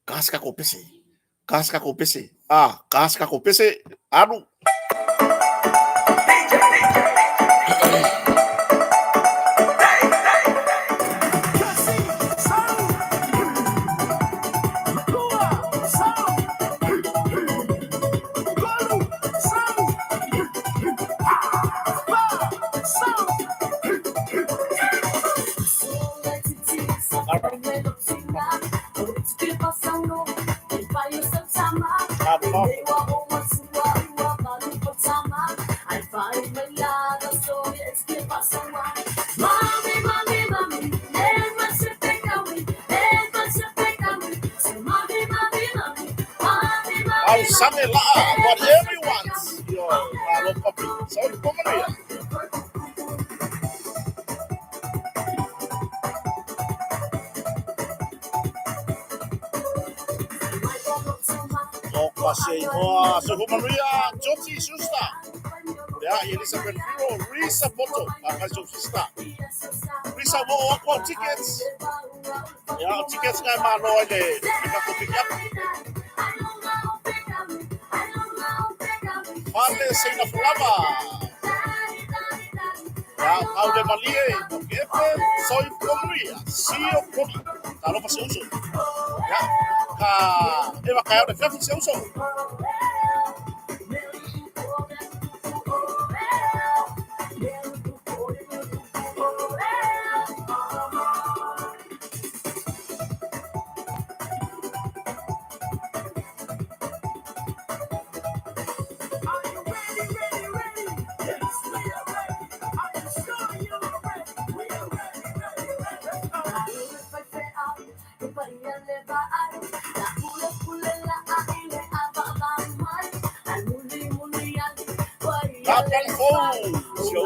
Casca kopese. Casca kopese. Casca kopese. Anu. I'll sing it loud, but everyone, malo copy. So come on here. So Maria, Joti Susta. Yeah, Elizabeth Firo, Risa Boto, Akajo Susta. Risa what tickets? Yeah, tickets guy man no ile. Pick up. Fale Sina Flava. Yeah, how de Malie, Gepe, soy Maria, Sio Kodi. Talo pa se uso. Yeah. Eva caiu de fé, se uso.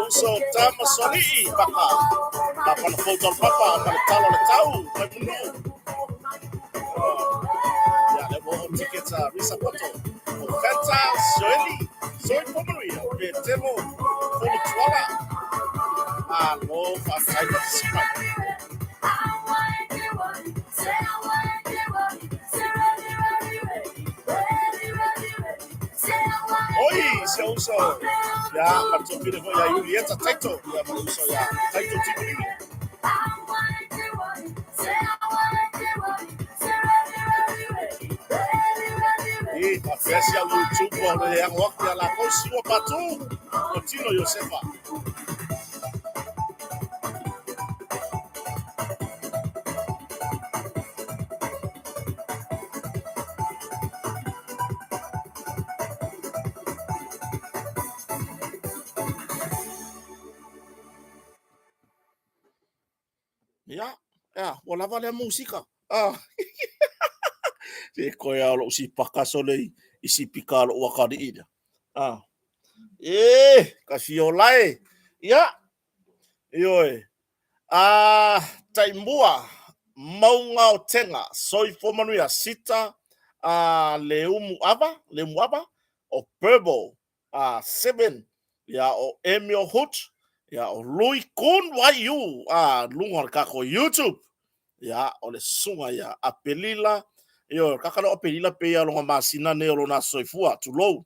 So tama soli baka kapan foto papa para talo le tau mai muno ya le bo tickets a Risa Poto Fanta Soeli Soy Pomeria de Temo for Twala no fa sai da sima oi so ya parto pide voi ya Julieta Taito ya so ya Taito Tigri e a festa do YouTube é a rock ela conseguiu batu Contino Josefa wala vale música. Se koe alo si pakasole isi pikalo wakadi ida. Kasi olai. Ya. Yoe. Taimbua maunga o tenga soi fomanuia sita leumu aba o purple 7 ya o Emil Hut ya o Lui Kun Wayu lungar kako YouTube ya o le sunga ya apelila yo kakalo apelila pe ya longa masina ne lo na soifua tulo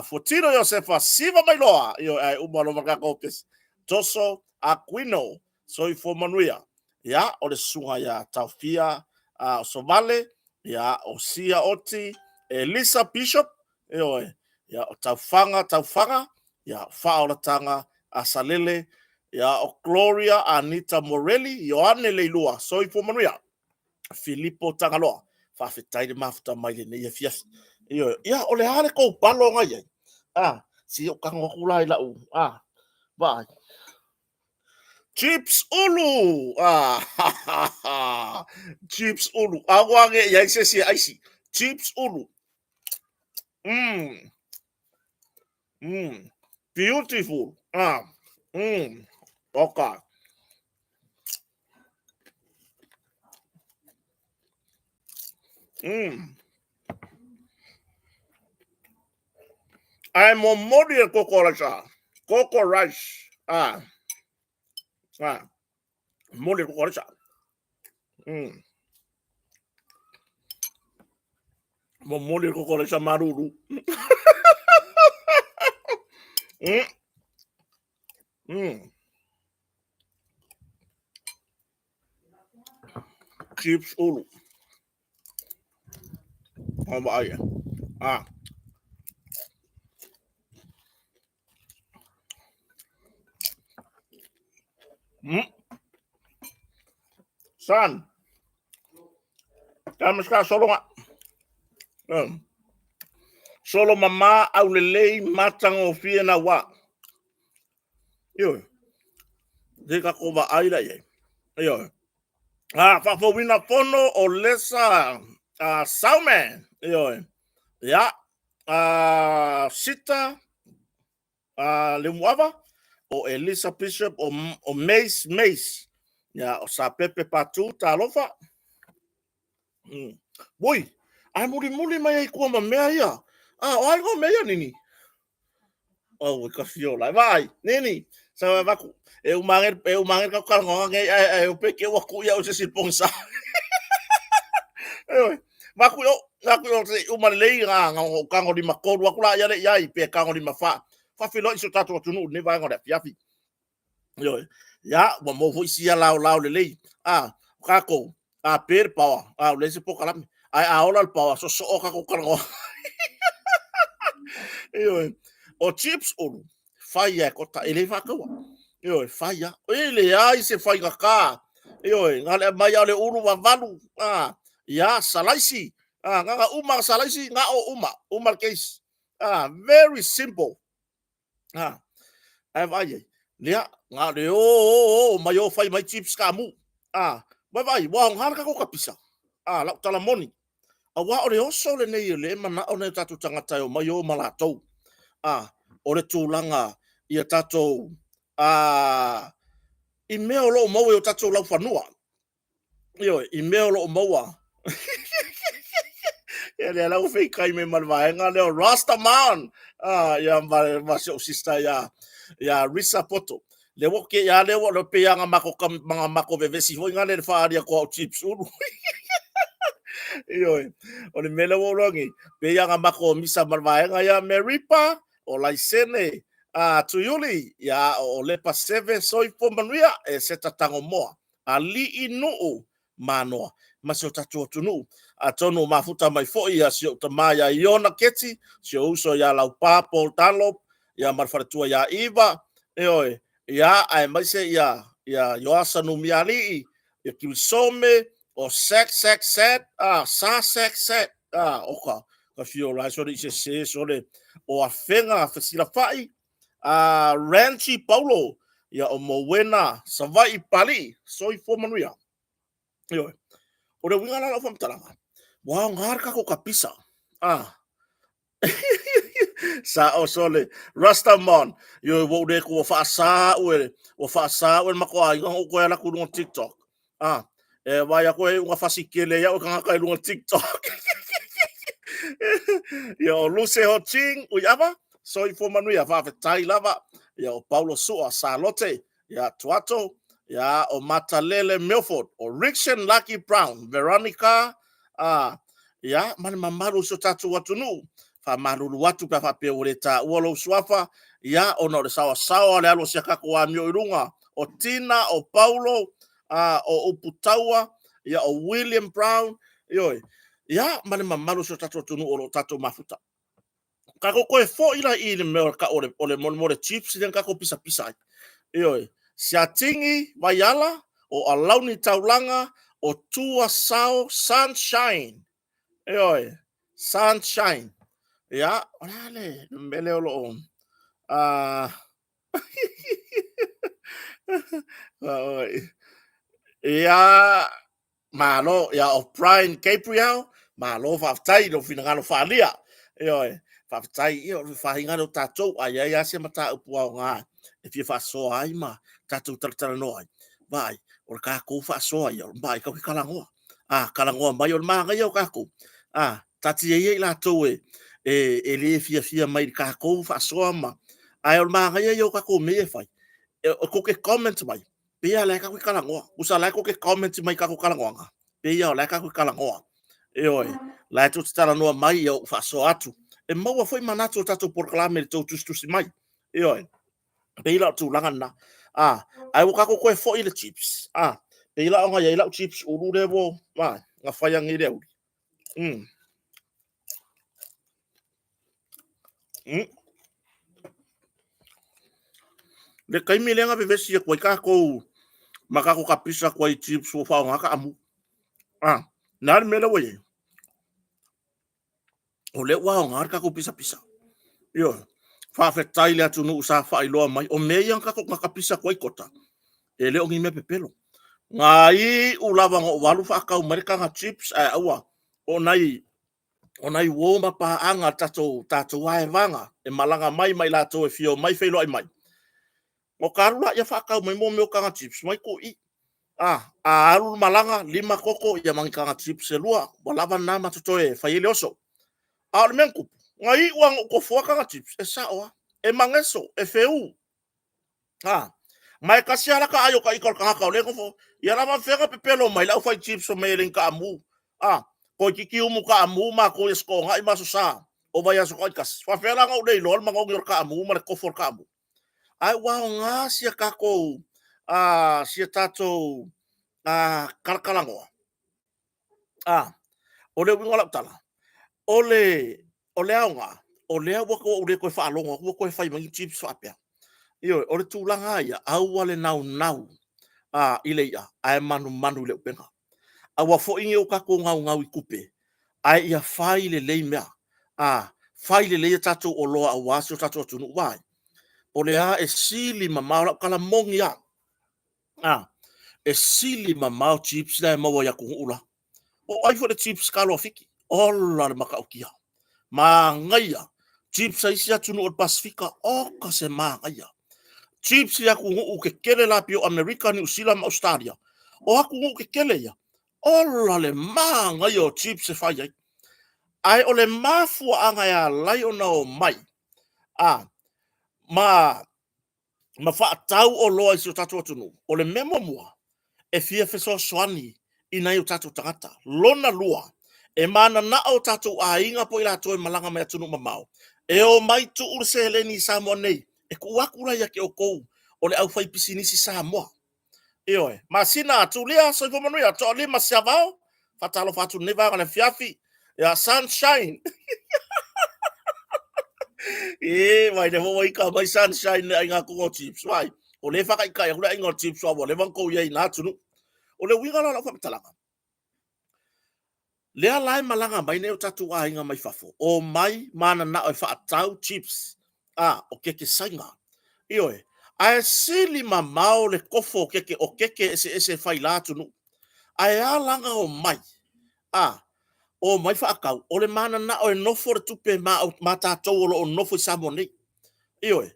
Fortino Josefa Siva Mailoa yo ai umalo makako pes Toso Aquino soi fomanuia ya o le sunga ya Taufia Somale ya o Sia Oti Elisa Bishop yo ya o taufanga ya Faulatanga Asalele ya o Gloria Anita Morelli Yohane Leilua soi fomanuia Filippo Tangaloa fa fetai de mafuta mai le ia fias yo ya o le hale ko palo ngai si o kango kulai la ba Chips Ulu Chips Ulu awange ya ise aisi Chips Ulu beautiful okay I'm on model coco rice model coco rice Momole ko kore sa maruru. Chips ulu. Apa aja? Ah. San. Kama ska solo nga. Solo mama au lelei matango fie na wa. Yo. Deka ko ba aila ye. Yo. Fa fo wina fono o lesa saume. Yo. Ya. Sita Lemuava o Elisa Bishop o Mace. Ya o sa pepe patu talofa. Boy, ai muli mai ko ma mea ia. O ai go mea nini. O ka fio lai vai. Nini. Sa va e o manger ka ka ngo ngai e o pe ke wa ku ia o se silponsa. Va ku yo na ku yo se o malei nga ngo ka ngo di makoru aku la ia le ia i pe ka ngo di mafa. Fa filo iso tatu tunu ne va ngo da fiafi. Yo. Ya, wa mo fu sia lao le lei. Ka ko per power. Le se po kala. Ai aola el power so ka ko ka ngo. Yo. O chips ulu. Faia ko ta ele va ko. Yo, faia. Ele ai se fai ka. Yo, ngale mai ale ulu wa valu. Ya salaisi. Nga uma salaisi nga o uma case. Very simple. Ai vai. Lia nga le mai o fai mai chips ka mu. Vai wa ngara ka ko kapisa. La tala moni. Wa o le oso le nei le mana o ne tatu tangata o mai o malatou. O le tūlanga i a tatou i mea lo mau e o tatou lau whanua. I mea lo maua. Ia le lau whei kai me marwaenga leo Rastaman. Ia masi o sista ia Risa Poto. Le woke ia le wo le peanga mga mako vevesi hoi ngale le whaaria ko au chips uru. O le mele wo rongi. Peanga mako misa marwaenga ia Meripa o Laisene. Tuyuli ya o lepa 7 soi po manuia e seta tango moa ali inu manoa maso tatu tunu tonu mafuta mai foi ya sio tamaya iona keti sio uso ya lau papo talop ya marfaratua ya iva ya ai mai se ya yoasa no miali ya kilsome o sex set oka ka fio la so se so le o afenga fasila fai Ranchi Paulo ya o Mowena Savai Pali soi fo manuia. O le winga la fam talanga. Wa ngar ka ko kapisa. Sa o sole Rastamon yo wo de ko fa sa o mako ai ko ko la ku no TikTok. Wa ya ko nga fasikele ya o ka ka lu TikTok. Yo Luce Hoching uyava soi fo manuia va tai lava ya o Paulo Sua Salote ya Tuato ya o Matalele Milford o Rickson Lucky Brown Veronica ya man mamaru so tatu watunu fa maruru watu pa fa pe oreta wolo swafa ya o no sawa le alo siaka ko a mio irunga o Tina o Paulo o Uputawa ya o William Brown ya man mamaru so tatu tunu o tatu mafuta kako koe fo ila i le mea ka ole more chips den kako pisa. Sia tingi vaiala o alauni taulanga o tua sao sunshine. Sunshine. Ya, olale, mele olo on. Ya, malo, ya o Brian Gabriel, malo faftai do finangalo falia. Faftai o fahingalo tatou ai se mata upua nga. If you so ai ma tatou tartara noi. Vai, o ka ko fa so ai o mai ka kalangoa. Kalangoa mai o manga yo ka ko. Tati e la to e le fia mai ka ko fa so ma. Ai o manga yo ka ko me fai. Ko ke comment mai. Pia la ka ko kalangoa. Usa la ko ke comment mai ka ko kalangoa. Pia la ka ko kalangoa. e oi la tu tala no mai o fa so atu e maua foi manato tato proclame to tusi mai e oi peila tu langa na ai wo kako koe foi le chips peila nga ia la chips uru le wo nga fai ngi le mm mm le kai mi lenga be vesi ko kako makako kapisa ko chips wo fa nga ka amu na me le wo o le wa nga ka ko pisa pisa yo fa fe taile atu no sa fa ilo mai o me yang ka ko kapisa ko kota e le o ngi me pepelo ngai u lava ngo walu fa ka America nga chips awa o nai wo ma pa anga tato wae vanga e malanga mai la to e fio mai felo ai mai o karula ya fa ka mai mo me ka chips mai ko i alu malanga lima koko ya mangi ka chips e lua lava na ma to e fa ile oso al menku ngai wang ko fo ka chips e sa o e mangeso e feu mai kasi ala ka ayo ka ikol ka le ko fo ya la ma fega pepelo mai la fa chips o mai len ka amu ko kiki umu ka amu ma ko esko ngai ma sa o vai aso ko kas fa fela ngau dei lol ma ngor ka amu ma ko for ka amu ai wa nga si ka ko si tato kalkalango o le wingola tala ole aunga ole wa ko ure ko fa longo ko fa mai chips fa pe io o le tūlanga ia au wale nau ile ia ai manu le penga awa fo inge o kako ngau i kupe ai ia fai le mea fai le tatu o loa awaso tatu tunu wai o le e sili mamau kala mongi e sili mamau chips na mawa ya kuula o ai fo le chips kalo fiki ola le makaukia ma ngaia chips ai sia tunu o Pasifika o ka se ma ngaia chips ya ku ke kele la pio America New Zealand Australia o aku ke kele ya ola le manga yo chips e fai ai o le mafu anga ya lai ona o mai ma fa tau o loa si o tatu atunu o le memo mua e fia feso swani ina yo tatu tangata lona lua e mana na o tatu a inga po ila toi malanga mai atunu mamau e o mai tu urse heleni sa mo nei e ku wakura ya ke o kou o le au fai pisinisi sa moa e oe masina tulia so fo manuia to le masiavao fatalo fatu neva kana fiafi ya sunshine mai de mo ka mai sunshine ai nga ko chips vai o le fa kai kai o le ngo chips o le van ko ye na tunu o le winga la fa talanga le ala malanga mai ne tatu a inga mai fafo o mai mana na o fa tau chips o ke sainga e oe ai sili mamao le kofo keke o keke ese fai la tunu ai alanga o mai o mai fa akau o le mana na o nofo le tupe ma tatou o nofo samoni ioe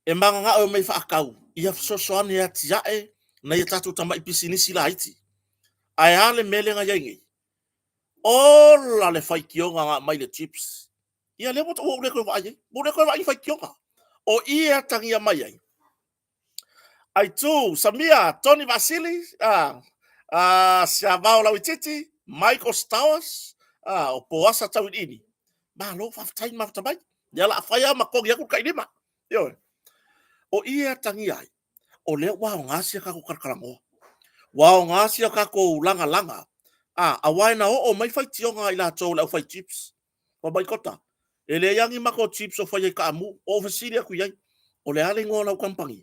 e manga o mai fa akau ia sosoani ya tiae na ia tatou tamai pisinisi la iti ai ale melenga yengi o la le fai kionga mai le chips ia le moto o le ko vai fai kionga o ia tangia mai ai tu Samia Tony Vasili Siavao Lawititi Michael Stowers o poasa tau ini ba lo fa tai ma tabai ya la fa ya ma ko ya ku kai lima yo o ia tangi ai o le wa ngasia ka ku karkarango wa ngasia ka ko langa a wai na o mai fai tionga ila to la fai chips o mai kota ele yangi ma ko chips o fai ka mu o fasilia ku yai o le ale ngola kampangi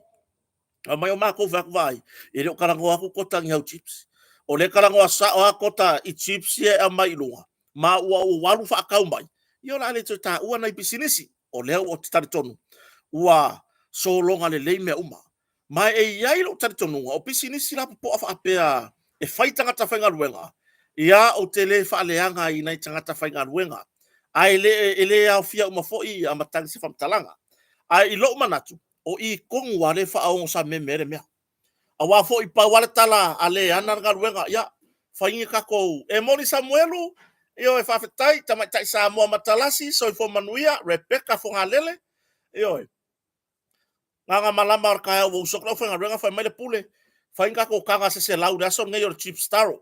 a mai o ma ko vai ele o karango aku kota ngi chips o le karango sa o kota i chips e a mai lunga ma o walu fa ka mai yo la le ta ua na bisinisi o le o tari tonu ua so longa le me uma mai e yai lo tari tonu o bisinisi la po afa apea e fai tangata whainga ruenga ia o te le fa leanga i nei tangata whainga ruenga ai ele au fia uma foi a matangi se famtalanga ai lo manatu o i kongu wale fa au sa me mere mea a wa foi pa wale tala ale ana ruenga ya fainga kako e moni Samuelu io e whawhetai, tamaitai sa mua matalasi, so i fo manuia, Rebecca fo ngalele, io e. Nganga malama ar kaya o usok lau whenga renga whai maile pule, whainga ko kanga se lau raso ngai or Chief Staro.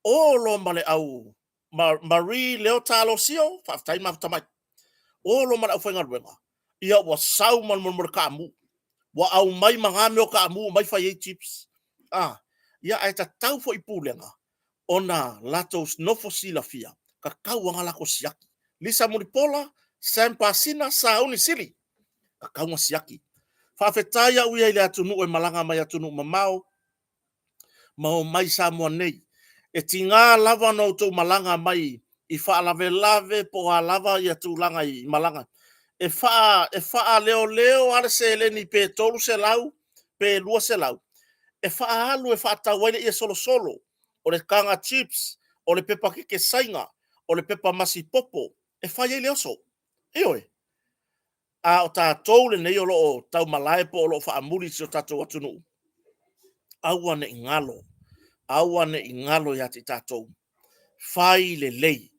O lo male au, Marie leo talo sio fa tai ma tamai o lo mara fo ngarwenga ia wa sau man mon kamu wa au mai manga me o kamu mai fa ye chips ia ai ta tau fo ipulenga ona latos no fosila fia ka kau anga lako siaki lisa muripola sempasina sauni sili ka kau siaki fa fetaya uia ile atunu e malanga mai atunu mamao mau mai sa mo nei e tinga lava no to malanga mai i fa lave po a lava ia tu langa i malanga e fa leo ale se le ni pe tolu se lau pe lua se lau e fa alu e fa tawele ia solo o le kanga chips o le pepa ke sainga o le pepa masi popo e fa ye le oso e oi a o ta tole nei o lo tau malai po o lo fa amuri si o tatou atunu awane ingalo ya te tatou fai le lei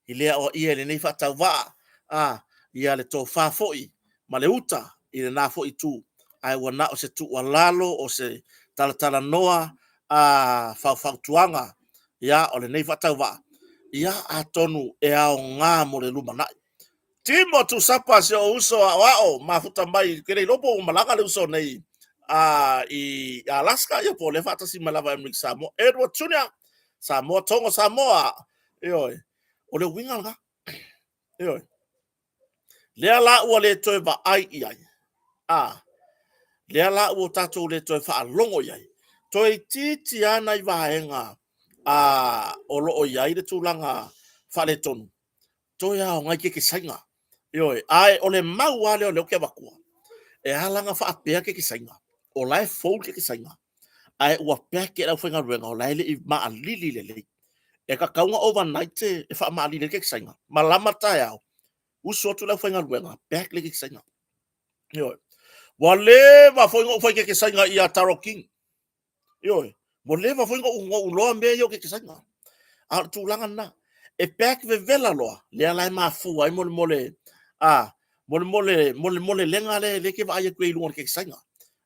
i lea o ia le nei whatau waa ia le tō whāfoi ma le uta i le nā foi tū ai wana o se tū wa lalo o se talatala noa whautuanga ia o le nei whatau waa ia a tonu e ao ngā mo le lumanai timo tu sapa se o uso a wao mafuta mai kere lopo malanga le uso nei i Alaska ia po le fatasi malava e Samoa Edward Junior Samoa tongo Samoa ioi o le winga nga ioi lea la ua le toe va ai iai lea la ua tatou le toe fa longo iai toe titi ana i vaenga o loo iai le tūlanga fa le tonu toe ao ngai ke sainga ioi ai o le mau ale o le oke wakua e halanga fa apea ke sainga o lai fou ke sainga ai ua peke lau whenga ruenga o lai le i maa lili le lei e ka kaunga overnight e fa maa lili ke sainga malama tai au uso tu lau whenga ruenga peke le ke sainga ioi wale wa whenga ke sainga i a Taro King ioi wale wa whenga uloa mea yo ke sainga a tūlanga na e peke ve vela loa le alai maa fu ai mole mole lenga le ke va ai kwe luon ke sainga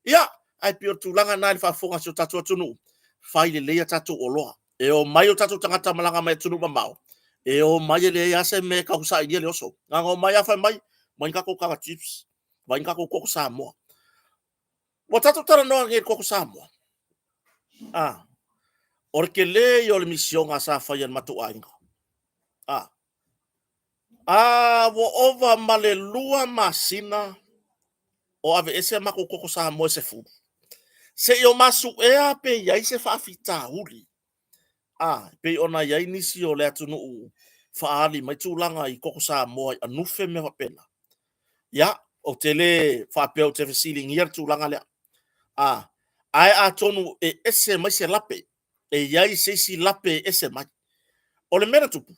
ia ai pio tūlanga na le whafonga si o tatu atunu fai le leia tatu o loa e o mai o tatu tangata malanga mai tunu mamao e o mai le ase me ka usa i le oso nga o mai afa mai ka ko ka chips mai ka ko Samoa o tatu tara no nge ko Samoa o ke le yo le mission asa fai an matu ainga wo over male lua masina o ave ese mako koko Samoa se fu se yo masu ea pe yai se fa fita uli pe ona yai nisi o le atunu u fa ali mai tūlanga i koko Samoa anufe me pena ya o tele fa pe o te feeling ia tūlanga le ai a tonu e ese mai se lape e yai se si lape ese mai o le mera tupu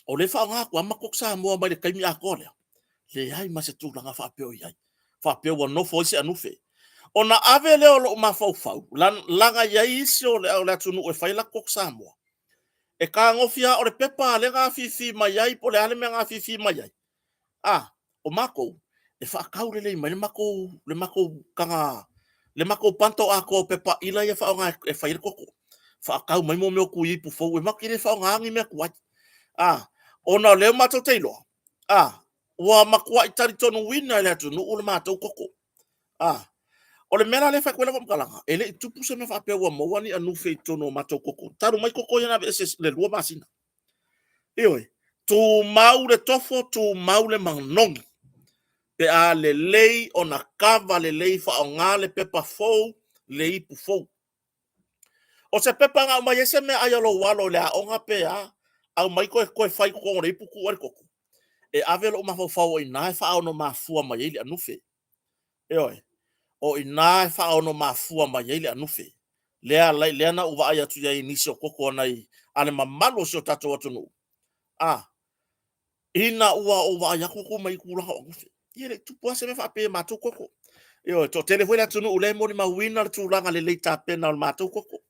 o le fa nga kwa mako Samoa mai le kaimi a kole le yai ma se tūlanga fa pe o yai fa pe o no fo se anufe ona ave leo lo mafau langa ya isio le tunu e faila kok Samoa e ka ngofia o le pepa le nga fifi mai ai po le ale me nga fifi mai ai o mako e fa kau le mai le mako kanga le mako panto a ko pepa ila ya fa nga e faila koko fa kau mai mo me ku i pu fo e makire fa nga ngi me ku ona le mato teilo wa makwa itari tonu wina le tunu o le mato koko o le mera le fa kwela ko kalanga ele tupu se me fa pe wa mo wani anu fe tono mato koko taru mai koko yana be le lua masina ioi tu mau le tofo tu mau le manongi pe a le lei ona kava le lei fa onga le pepa fou le ipu fou o se pepa nga mai ese me ayalo walo le a onga pe au mai ko fai ko le ipu ku koko e avelo ma fo ina fa ono ma fu mai ele anu fe ioi o ina fa ono mafua mai ele anufe lea na uva aya tu ya inisio koko nai ale mamalo so tato atunu ina uva aya koko mai kula ha anufe ele tu poase me fa pe mato koko yo to telefone atunu ule mo ni ma winner tu langa le leita pena o mato koko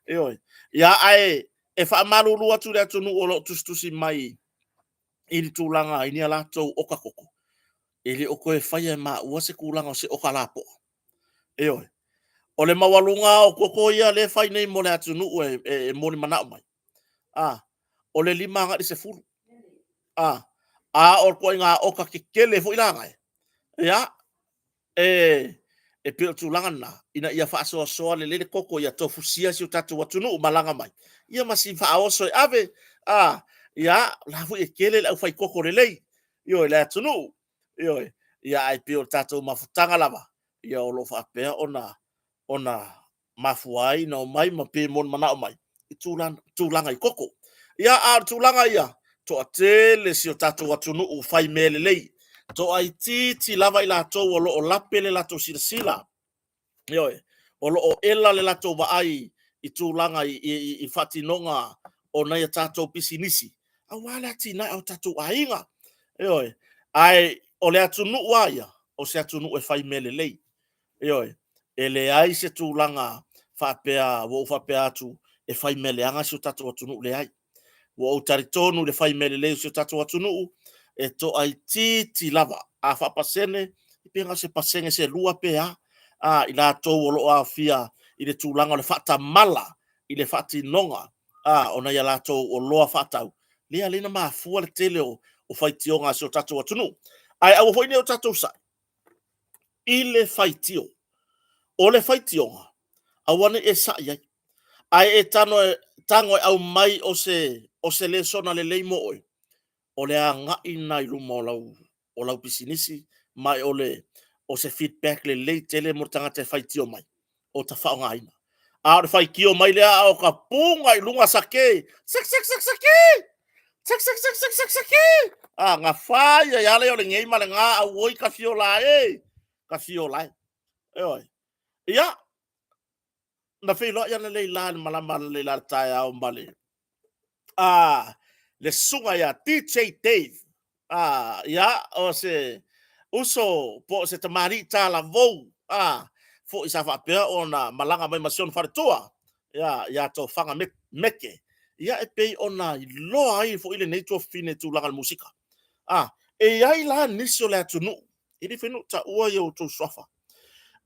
yo ya ai e fa malu lu atu le atunu o tustusi mai ili tu langa ini ala to oka koko ele o ko e fa ma o se kulanga se oka lapo eoi o le mawalunga o koko ia le fai nei mo le atunu e mo le mana mai o le 5 o ko nga o ka kele fo ilanga ya e pe tulanga na ina ia fa so le koko ia tofusia si tatu watunu malanga mai ia masi fa oso ave ya la fu e kele la fa koko le yo la tunu yo ia ai pe tatu mafutanga lava ia o lo fa pe ona mafuai no mai ma pe mon mana mai tulanga i koko ia tulanga ia to atele si tatu watunu u fai mele lei to ai ti lava i latou o loo lape le latou silasila ioe o loo ela le latou vaai i tulaga i faatinoga ona ia tatou pisinisi auā le atinai o tatou aiga ioe ae o le atunuu aia o se atunuu e fai melelei ioe e leai se tulaga faapea ua faapea atu e fai meleaga si o tatou atunuu leai ua ou taritonu le fai melelei o se tatou atunuu e to ai ti lava a fa pasene i penga se pasenge se lua pea i la tou o loo afia i le tūlanga o le fata mala i le fati nonga ona ia la tou o loa fatau lea lena mafua le tele o faitionga se o tatou atunu ai au foi o tatou sa i le faitio o le faitionga awane e sa ia ai e tango au mai o se le sona le leimo oi o le anga ina i luma o lau pisinisi mai o se feedback le lei tele mo tangata faitio mai o ta whaonga aina. A o fai kio mai lea o ka punga i lunga sake. Sak. Ngā whaia yale o le ngei ma le ngā au oi ka fiola e. Ka fiola e. Oi. Ia. Na whilo ia le leila ni malama le leila tae au mbale. Le sunga ia DJ Dave. Ia o se uso po se tamari ta la vou. Fo isa fa pe ona malanga mai masion fare toa. Ia to fanga meke. Ia e pei ona i loa ai fo ile nei to fine tu langa musika. E ai la nisio le tunu. Ili finu ta ua yo to sofa.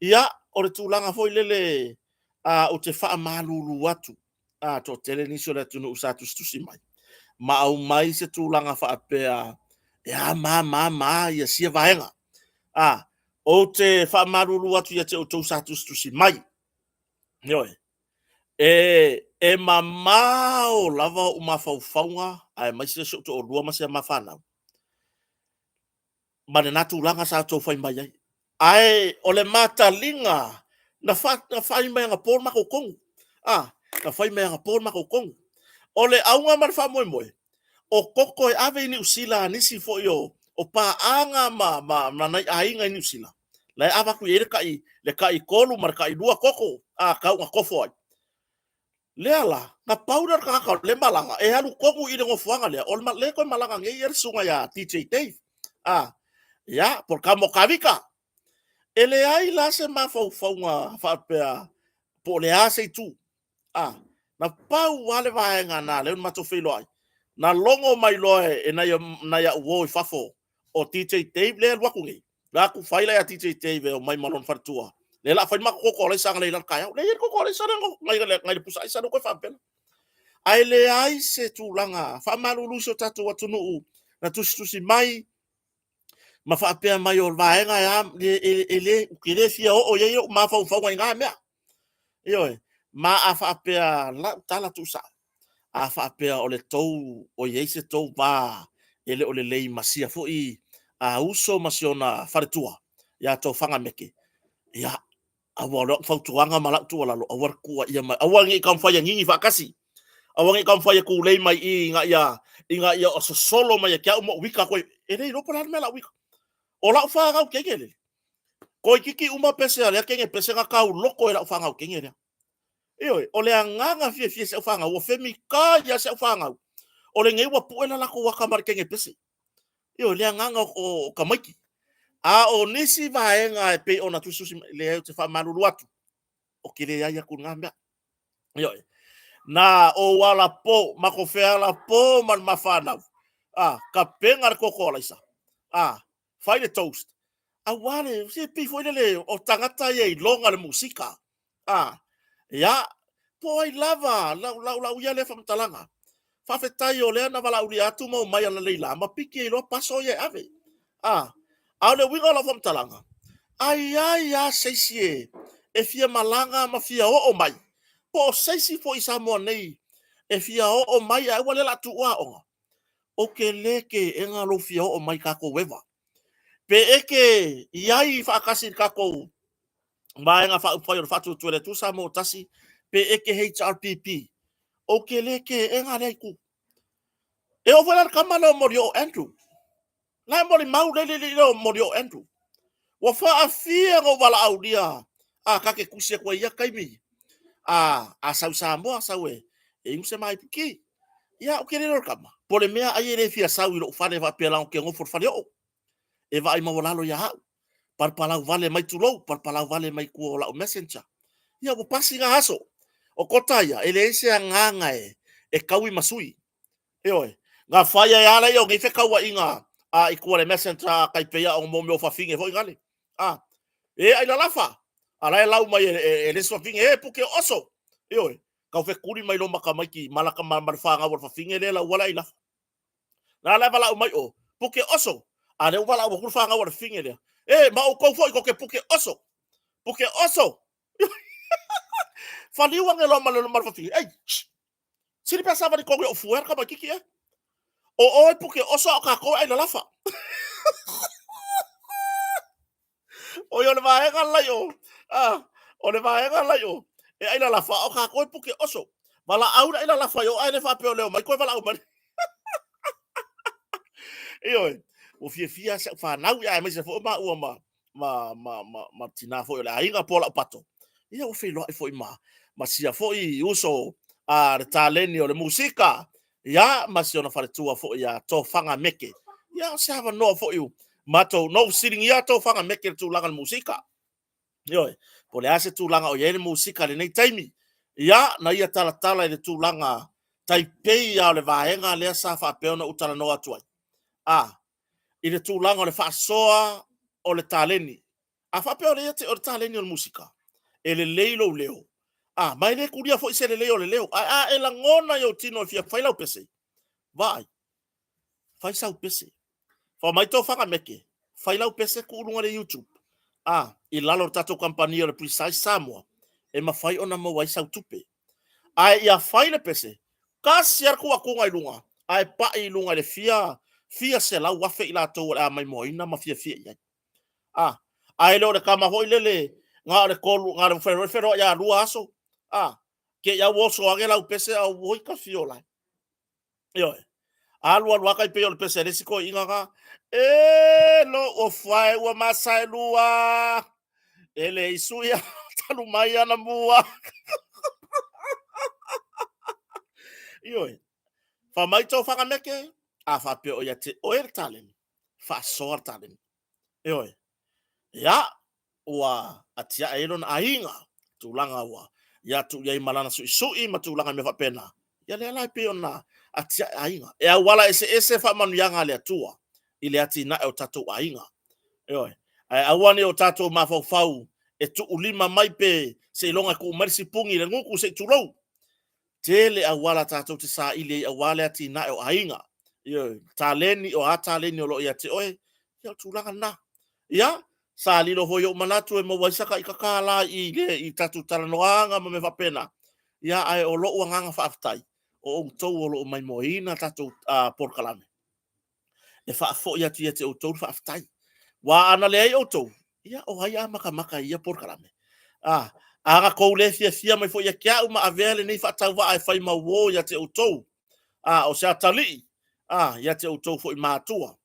Ia o le tu langa fo ile o te fa malulu watu. To tele nisio le tunu usatu stusi mai. Ma au mai se tūlanga whaapea ia sia vaenga o te whaamaruru atu ia te o tau satustusi mai ioe e mamao lava o mawhauwhaunga ai mai se so o rua masea mawhanau ma ne nā tūlanga sa tau whai mai ai o le matalinga na whai mai anga pōr mako kongu na whai mai anga pōr mako kongu o le aunga marfa moe o koko e ave ni usila nisi fo yo o pa anga ma nai ainga ni usila le ava ku ere kai kolu mar kai dua koko ka nga kofo ai le ala na powder ka le malanga e halu koku i ngo fuanga le o le ko malanga nge yer sunga ya DJ Dave ya por kamo kavika ele ai la se ma fo nga fa pe po le ase tu na pau wale vaenga na le ma to filo ai na longo mai loe e na ya uo i fafo o DJ Dave le wakungi la ku faila ya DJ Dave o mai malon fartua le la fai mako ko le sanga le la kaya le ko ko le sanga ngai pusa isa no ko fa pen ai le ai se tu langa fa malulu so tatu watunu na tusi mai ma fa pe mai o vaenga ya ele kile fia o ye ma fa ngai nga me yo ma afa pe la tala tusa a whaapea o le tou o yeise tou wā ele o le lei masia fo i a uso masiona wharetua ia tau whanga meke ia awa lo whautuanga malak tua lalo awar kua ia mai awangi kam whaya ngingi whakasi awangi kam whaya ku lei mai i nga ia o so solo mai kia umo wika koe e rei ropo rana mela wika o lau whangau kengele koe kiki uma pese alea kenge pese nga kau loko e lau whangau kengele Oi, o le anganga fie se ufanga o femi ka ya se ufanga o le ngei wa puela la ko waka markenge pese io le anganga o kamaiki o nisi vaenga e pe ona tususi le te fa malulu atu o kile ya ku ngamba io na o wala po makofea la po man mafana ka penga ko ko laisa fai le toast wale se pe foi le o tangata ye longa le musika ya poi lava lau ia le famtalanga Whawhetai o lea na wala uri atu mau mai ana leila. Ma piki e loa paso ye ave. Au le winga la talanga. Ai seisi e fia malanga ma fia o mai. Po seisi fo isa mo nei. E fia o mai ai wale la tuua onga. O ke leke e ngalo fia o mai kako wewa. Pe eke iai whaakasi kako mai nga whaupai o whatu tuere tu sa mo tasi. Pe eke HRPP. O ke leke e ngā reiku. E o whalar kamana mori o Andrew. Lai mori mau lele o mori o Andrew. Wa wha a fia ngo wala au dia. Kake kusia kwa ia kaimi. Sau sa moa sau e. E nguse mai piki. Ia o kere ro kama. Pole mea ai re fia sau i lo whane wa pia lao ke ngofor whane o. E wa ai mawalalo ia hau. Parpalau vale mai tulou. Parpalau vale mai kua o lao messenger. Ia o pasi ngā haso. O kota ia. Ele ese a nganga e. E kaui masui. E oe. Ngā whaia e ala i o ngi whekaua inga. I kua le messenger kai pea o mo me o whawhinge hoi ngale. E ai la lafa. Ala e lau mai e leso whawhinge e puke oso. E oe. Kau whekuri mai lo maka mai ki malaka marwhanga wa whawhinge le la wala i lafa. Nā lai wala mai o. Puke oso. A le wala o whanga wa whawhinge le. E ma o kou foi ko ke puke oso. Puke oso. Whaliwa nge lo mar whawhinge. Ei. Siri pia sawa ni konge o fuer ka mai kiki e. O oe puke oso o ka koe ai la lafa. O yo le vaenga lai o. O le vaenga lai o. E ai la lafa o ka koe puke oso. Wala aura ai la lafa yo ai le fa peo leo mai koe wala au mani. E oi. O fia sa fa nau ya mai se fo ma ua ma tina fo le ainga pola pato. Ia o filo ai fo ma sia fo I uso le taleni o le musika. Ia ma si ona fale tua fo ia to fanga meke. Ia se hava no fo iu. Mato no sitting ia to fanga meke tu langa musika. Ioi, po le ase tu langa o yene musika le nei taimi. Ia na ia tala le tu langa taipei ia le vaenga le sa fa peona utala no atuai. I le tu langa o le fasoa o le taleni. Fa peona ia te o le taleni o le musika. E le leilo leo. Mai le kuria fo ise le leo le leo. E la ngona yo tino fia failau pese. Vai. Fai sau pese. Fa mai to fanga meke. Failau pese ku ulunga le YouTube. I lalo tato kampania le Precise Samoa. E mawhai ona mawai sau tupe. Ai ia whai le pese. Kasi ar kua kunga I lunga. Ai pa I lunga le fia. Fia se lau wafe I la tau a mai moina ma fia iai. Ai leo le kama hoi lele. Ngā le kolu, ngā le whero ia rua aso. Ke ia woso age lau pese au hoi ka fio lai. Ioi. Alua kai peo le pese resiko inga ka. E lo o whae ua masai lua. Ele isuia talu mai ana mua. Ioi. Fa mai tau whanga meke. Fa peo ia te oer talen. Fa soar talen. Ioi. Ia. Ua atia eilon ainga. Tulanga ua. Ia tu iai malana sui ma tulanga me whapena. Ia le alai peo na. Atia ainga. E wala ese whamanu yanga le atua. I le ati na e o tatou ainga. Ioi. Ai awane o tatou mawhau e tu ulima mai pe se ilonga ku marisi pungi le nguku se tulou. Tele awala tatou te sa ile awale ati na e o ainga. Ioi. Taleni o ataleni o lo ia te oe. Ia tulanga na. Ia. Sa lilo hoyo manatu e mawaisaka I kakala I tatou talanoanga ma me whapena. Ia ai o lo uanganga whaaftai. O tau o lo mai moina tatou porkalame. E whaafo ia te o tau whaaftai. Wa ana le ai o tau. Ia o hai a maka ia porkalame. Aga kou le fia mai fo ia kia uma avele nei whaatau wa ai whai mawo ia te o tau. O se atali. Ia te o tau fo I mātua.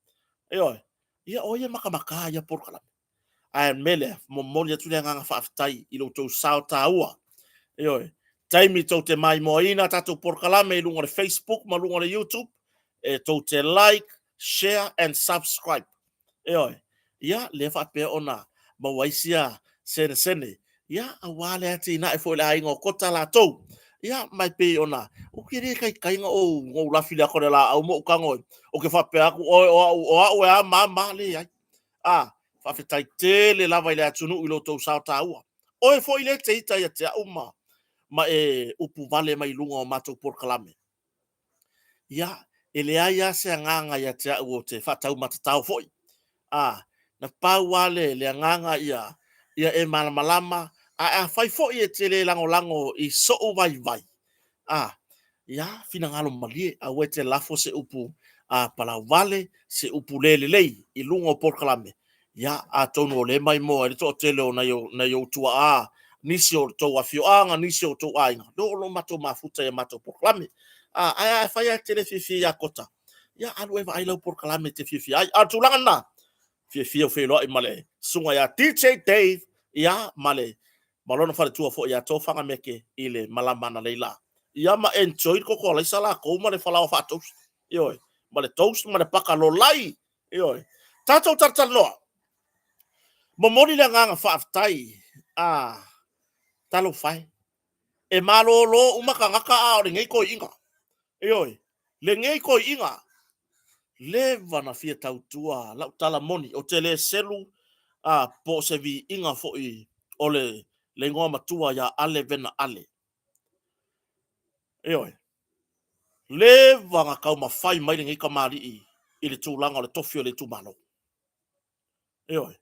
Ia o ia maka ia porkalame. Ai mele mo molia tu le nganga whaaftai I lo tau sao taua. Taimi tau te mai moina tatou porkalame I lunga le Facebook ma lunga le YouTube. E tau te like, share and subscribe. Ia le whapea ona mawaisia sene. Ia awale ati na e fo le ainga o kota la tau. Ia mai pe ona. O kere kai nga o ngau lafi le akore la au mo ukangoi. O ke whapea aku o a ma le ai. Whawhetai tele lava I le atunu I lo tau sao taua. Oe fo I le te ita ia te uma. Ma e upu vale mai lunga o mātou porkalame. ia ele aia se nganga ia te o te fatau matatau foi na pauale le nganga ia e malamalama a fai foi e te le lango i so vai vai ia fina ngalo malie a wete lafo se upu pala vale se upu lei i lungo porkalame ia a tono le mai mo e to tele o na yo tua nisi o to afioanga nisi o to ainga lo mato mafuta e mato porkalame ai fai a tele fifi ya kota ia alu eva ai lo porkalame te fifi ai atulanga na fifi o felo i male sunga ya DJ Dave ia male malona fale tua fo ia to fanga meke ile malama na leila ia ma enjoy ko ko la sala ko ma le fala fa toast yo ma le toast ma le paka lo lai yo tato tartal no mo mori le nga fa tai talo fai e malo lo uma ka ngaka a o ngai ko inga yo le ngai ko inga le vana fia tau tua la tala moni o tele selu po se vi inga fo i ole le ngoma tua ya ale vena ale yo le vanga kau ma fai mai ngai ka mari i le tūlanga o le tofi o le tūmano. Eoi.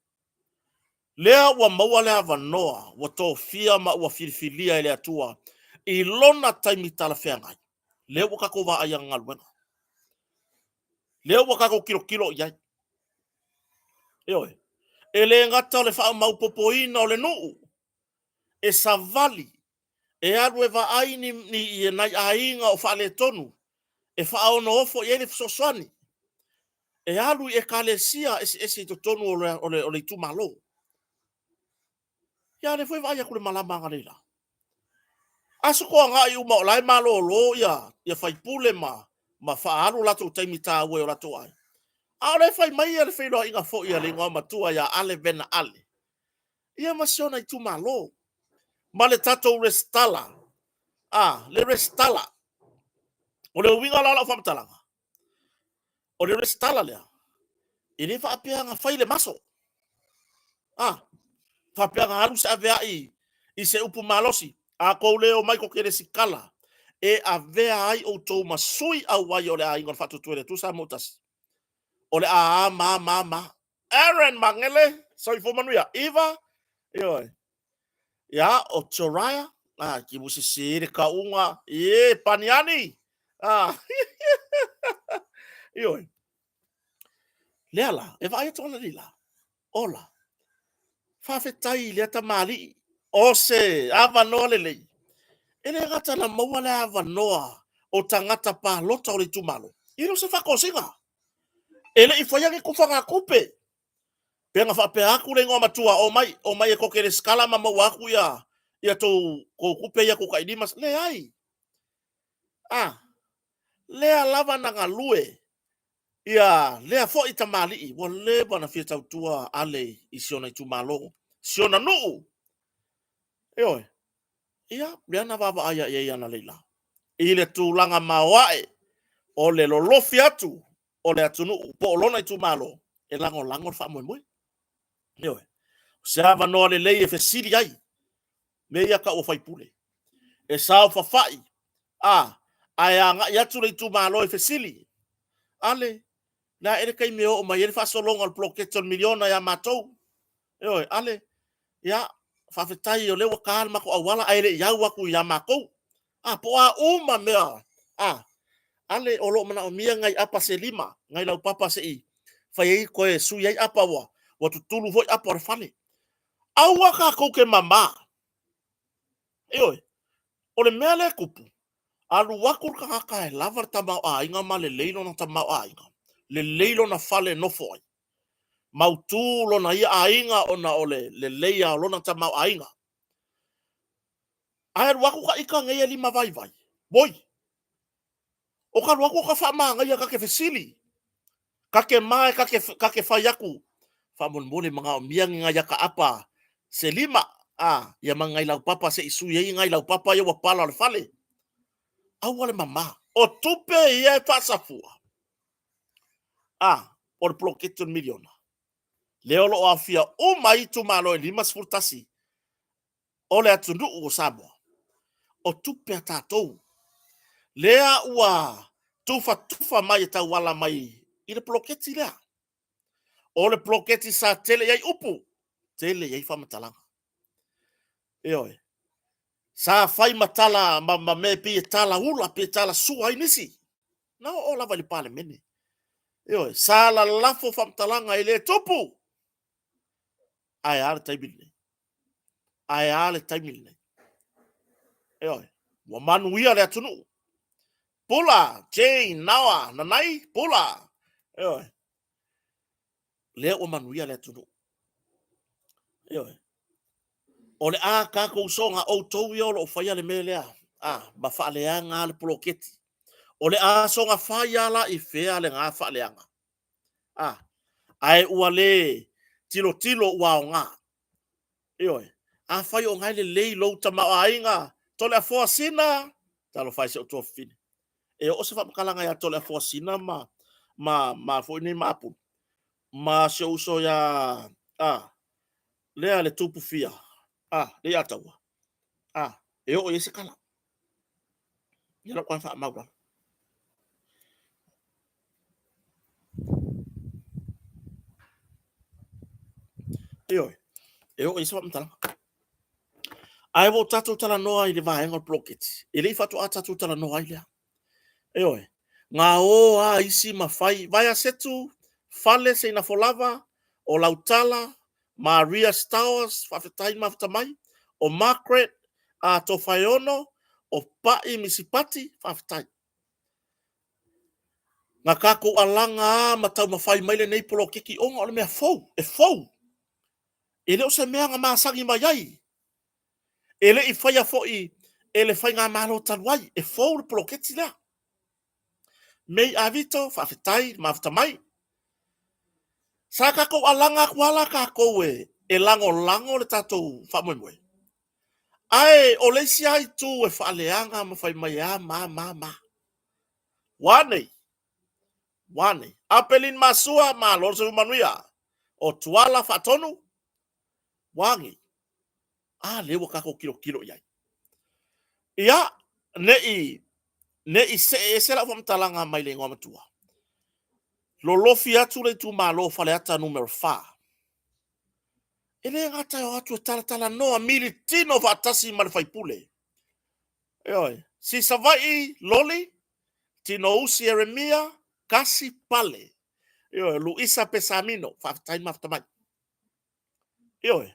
Lea ua maua lea vanoa, ua tō fia ma ua filifilia ele atua, i lona taimi tala whea ngai. Lea ua kako wa aya ngaluenga. Lea ua kako kilo iai. Eoi. E le ngata o le wha mau popoina o le nuu. E savali. E alu e wa aini ni i e nai ainga o wha le tonu. E wha ono ofo i ele fsoswani. E alu e kalesia esi to tonu o le tumalo. Ya le foi vai kule malama ngalila. Asu ko nga i uma lai malo lo ya fai pule ma fa alu la to taimi ta we o la to ai. A le fai mai le fai lo inga fo ia le ngoma tua ya ale vena ale. Ia masiona i tu malo. Ma le tato restala. Le restala. O le winga la fa mtalanga. O le restala le. Ini fa apia nga fai le maso. Fa apia nga alu sa vea i se upu malosi. A kou leo mai ko kere sikala. E a vea ai o tō masui au wai o le a ingon fatu tuere tu sa motas. O le a ma. Aaron mangele. Sorry for manuia. Eva. Ioi. Ya o Toraya. Ki musi siri ka unga. Paniani. Ioi. Leala. Eva ai tōna lila. Ola. Fafetai lea ta mali. Ose. Ava noa lelei. Ele ngata na maua le ava noa o tangata pa lota o le tumalo. Ino se whako singa. Ele i whaiangi kufanga kupe. Penga whape aku le ngoma tua o mai e kokere skala ma mau aku ia tō ko kupe ia ko kaidimas. Le ai. Lea lava na ngā lue. Ia lea fo i tamali i. Wa leba na fia tau tua ale i siona i tumalo. Siona nuu. Eoi. Ia, leana vava aya ia ana leila. I le tūlanga mawae, o le lolofi atu, o le atunu, po o lona i tūmalo, e lango le wha moe. Eoe, se ava noa le lei e fesiri ai, me ia ka o whaipule. E sao whawhai, ai anga i atu le i tūmalo e fesiri. Ale, na ere kai meo o mai ere whasolonga al ploketon miliona ya matou. Eoe, ale, ia, whawhetai o lewa kāna mako awala aere iau aku ia mako. Po a uma mea. Ale o lo mana o mia ngai apa se lima. Ngai lau papa se i. Whai ei koe sui ei apa wa. Wa tutulu hoi apa o fale. Aua ka kouke mama. Eoi. O le mea le kupu. Alu wakur ka kaka e lavar tamau a inga ma le leilo na tamau a inga. Le leilo na fale no foi. Mautu lo na ia a inga o na ole. Le leia lo na tamau a inga. Ai waku ka ika ngai lima vai. Boy. O ka waku ka wha ngai ka ke fesili. Ka ke mai ka ke whai aku. Wha mon mga o miangi ngai ka apa. Se lima. Ia mga ngai lau papa se isu yei ngai lau papa ia wapala le fale. Au wale mama. O tupe ia e pasafua. O le ploketon miliona. Leo lo afia o mai tu malo e limas furtasi. O le atunu o Samoa. O tupe a tātou. Lea ua tufa mai e tau wala mai i le ploketi lea. O le ploketi sa tele iai upu, tele iai whamatalaga. Eoi. Sa fai matala ma me pi e tala hula, pi e tala sua i nisi. Na o lava li pale mene. Eoi. Sa la lafo whamatalaga i le tupu. Ai ale taimile. Ai ale taimile. Eoi. Wa manuia le atunu. Pula, Jane, Nawa, Nanai, Pula. Eoi. Lea o manuia le atunu. Eoi. O le a kako songa o tau iolo o whaia le melea. Ma whaaleanga le ploketi. O le a songa whaiala i whea le ngā whaaleanga. Ai ua le tilo ua o ngā. Eoi. A whai o ngai le lei lau ta maa ainga. Tole a fua sina. Talo whai se o tua fine. E o se whamakalanga ya tole a fua sina ma fo ni mapu. Ma se uso ya lea le tupu fia. Le ataua. E o yese kala. Yala kwa wha maura. Eoi. E o yese whamtala. Ai wo tatu tala noa i le vahenga ploketi. E lei fatu a tatu tala noa i lea. Eoi. Ngā o a isi mawhai. Vai a setu. Fale se ina folava. O lautala. Maria Stowers. Whawhetai mawhatamai. O Margaret. To Whaiono. O pai misipati. Whawhetai. Ngā kako alanga matau mawhai maile nei polo kiki onga o le mea fau. E fau. E leo se mea ngā maasangi mai ai. E le i whaia foi. E le whai ngā malo tanuai. E fau le polo keti lea. Mei avito, whawhetai, mawhatamai. Sa kako alanga kuala kako e lango le tatou whamoemoe. Ai, o leisi ai tu e whaaleanga mawhai mai a ma. Wane. Apelin masua ma lorso manuia. O tuala whatonu. Wangi. Lewa kako kilo iai. Ia, ne i se la whamtalanga mai le ngā matua. Lolofi atu le tu malo fale ata numero 4. Ele ngata yo atu tala noa mili tino vatasi ma le whaipule. Eoi, si savai loli, tino usi Eremia, kasi pale. Eoi, Luisa Pesamino, whaftai maftamai. Eoi,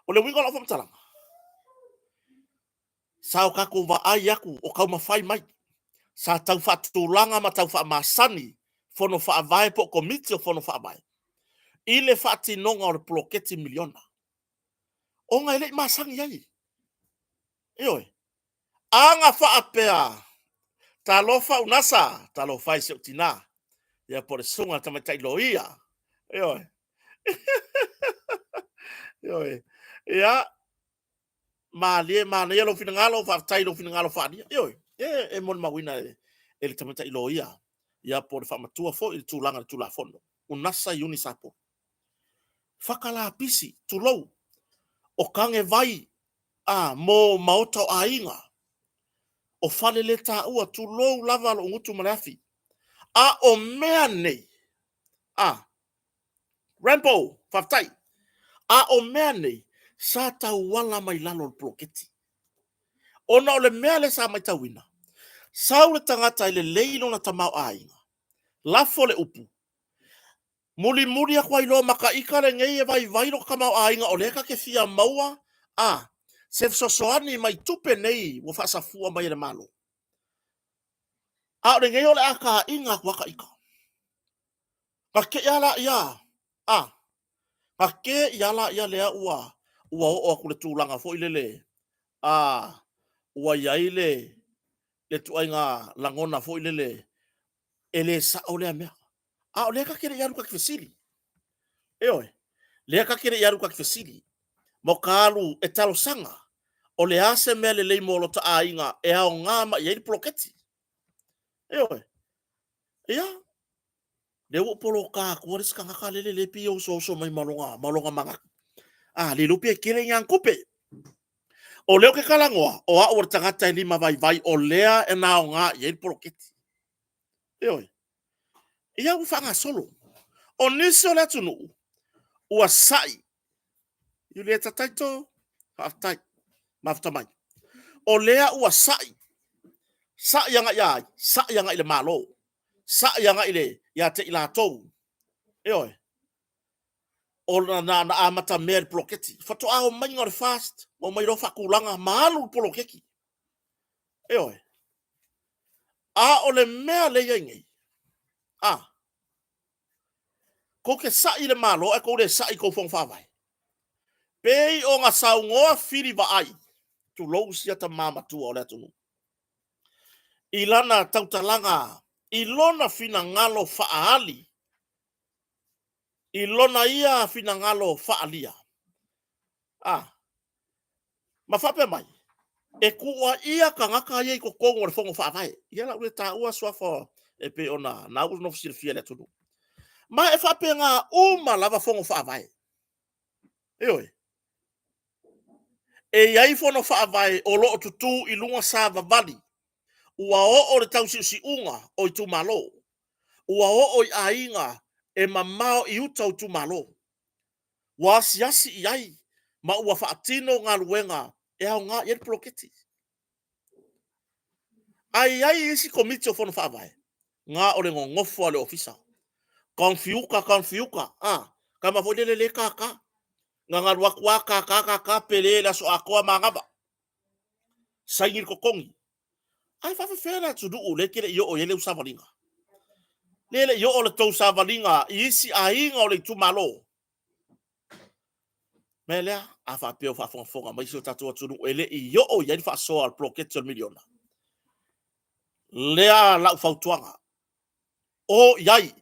o le wingo la whamtalanga. Sao kako wa ai aku o kau mawhai mai. Sa tau whatulanga ma tau whamasani. Fono whaavai po komiti o fono whaavai. Ile whati nonga o le ploketi miliona. O ngai le masangi ai. Eoi. Anga whaapea. Ta lofa unasa. Ta lofa i se utina. Ia pore sunga tamatai loia. Eoi. Eoi. Ia. Malie mana ia lo finangalo whaatai lo finangalo whaania. Eoi. E mon mawina e le tamatai loia. Ia pore whaamatua fo i le tūlanga le tūla fono. Unasa i unisapo. Whakala pisi, tulou. O kange vai, mo maota o ainga. O whale le tā ua, tulou lava lo ngutu maleafi. O mea nei. Rampo, whaftai. O mea nei, sa tau wala mai lalo le ploketi. Ona o le mea le sa mai tauina. Sau le tangata i le leilo na tamau ainga. Lafo le upu. Muri a kwai lo maka ika le ngei e vai lo kamau ainga o leka ke fia maua. Se sosoani mai tupe nei wo fasafua mai le malo. O le ngei o le aka inga waka ika. Ka ke yala ia. Ka ke yala ia lea ua o akule tūlanga fo ilele. Ua iai le tuainga langona fo ilele. Ele sa o lea mea. O leka kere yaru ka kifesili. Eoi. Leka kere yaru ka kifesili. Mo kalu e talo sanga. O le ase mea le lei molo ta ainga. E ao ngama i eiri ploketi. Eoi. Ia. Le polo ka kuaris ka ngaka lele le pi o so mai malonga manga. Le lupi e kere ngang kupe. O leo ke kalangoa. O a ora tangata i lima vai o lea e nao ngā i eiri ploketi. Eoi. Ia u fanga solo. O nisi o le atunu. Ua sai. Iu le tataito. Haftai. Maftamai. O lea ua sai. Sai yanga iai. Sai yanga ile malo. Sai yanga ile. Ia te ila tou. Eoi. O na amata mer ploketi. Fato ao mainga o fast. O mai rofa kulanga. Mahalu plokeki. Eoi. A o le mea le yengi. Ko ke sa i le malo e ko le sa i ko fong fawai. Pei o nga sau ngoa firi wa ai. Tu lou sia ta mama tu o le tunu. Ilana tautalanga. Ilona fina ngalo faali. Ilona ia fina ngalo faalia. Mafape mai. E kua ia ka ngaka ia i ko kongo le fongo fawai. Ia la ule ta ua swafo e pe ona na ulu no fisir fia le tunu. Ma e fape nga uma lava fongo fawai. Eoi. E iai fono whaavai o loo tutu i lunga sa vavali. Ua o le tau si unga o i tu malo. Ua o i ainga e mamao i uta o tu malo. Wa siasi i ai. Ma ua whaatino ngā luenga e au ngā ieri ploketi. Ai isi komiti o fono whaavai. Ngā o le ngofo le ofisa. Konfiuka. Kama fodele le kaka. Ngā luakua kaka pele la so akoa mangaba. Saingir kokongi. Ai fa fera tu du le kele yo o yele usavalinga. Lele yo o le tou savalinga isi ainga o le tu malo. Melea a fa peo fa fonga mai so tatu tu ele yo o yele fa so al proketion miliona. Lea la fautuanga. O yai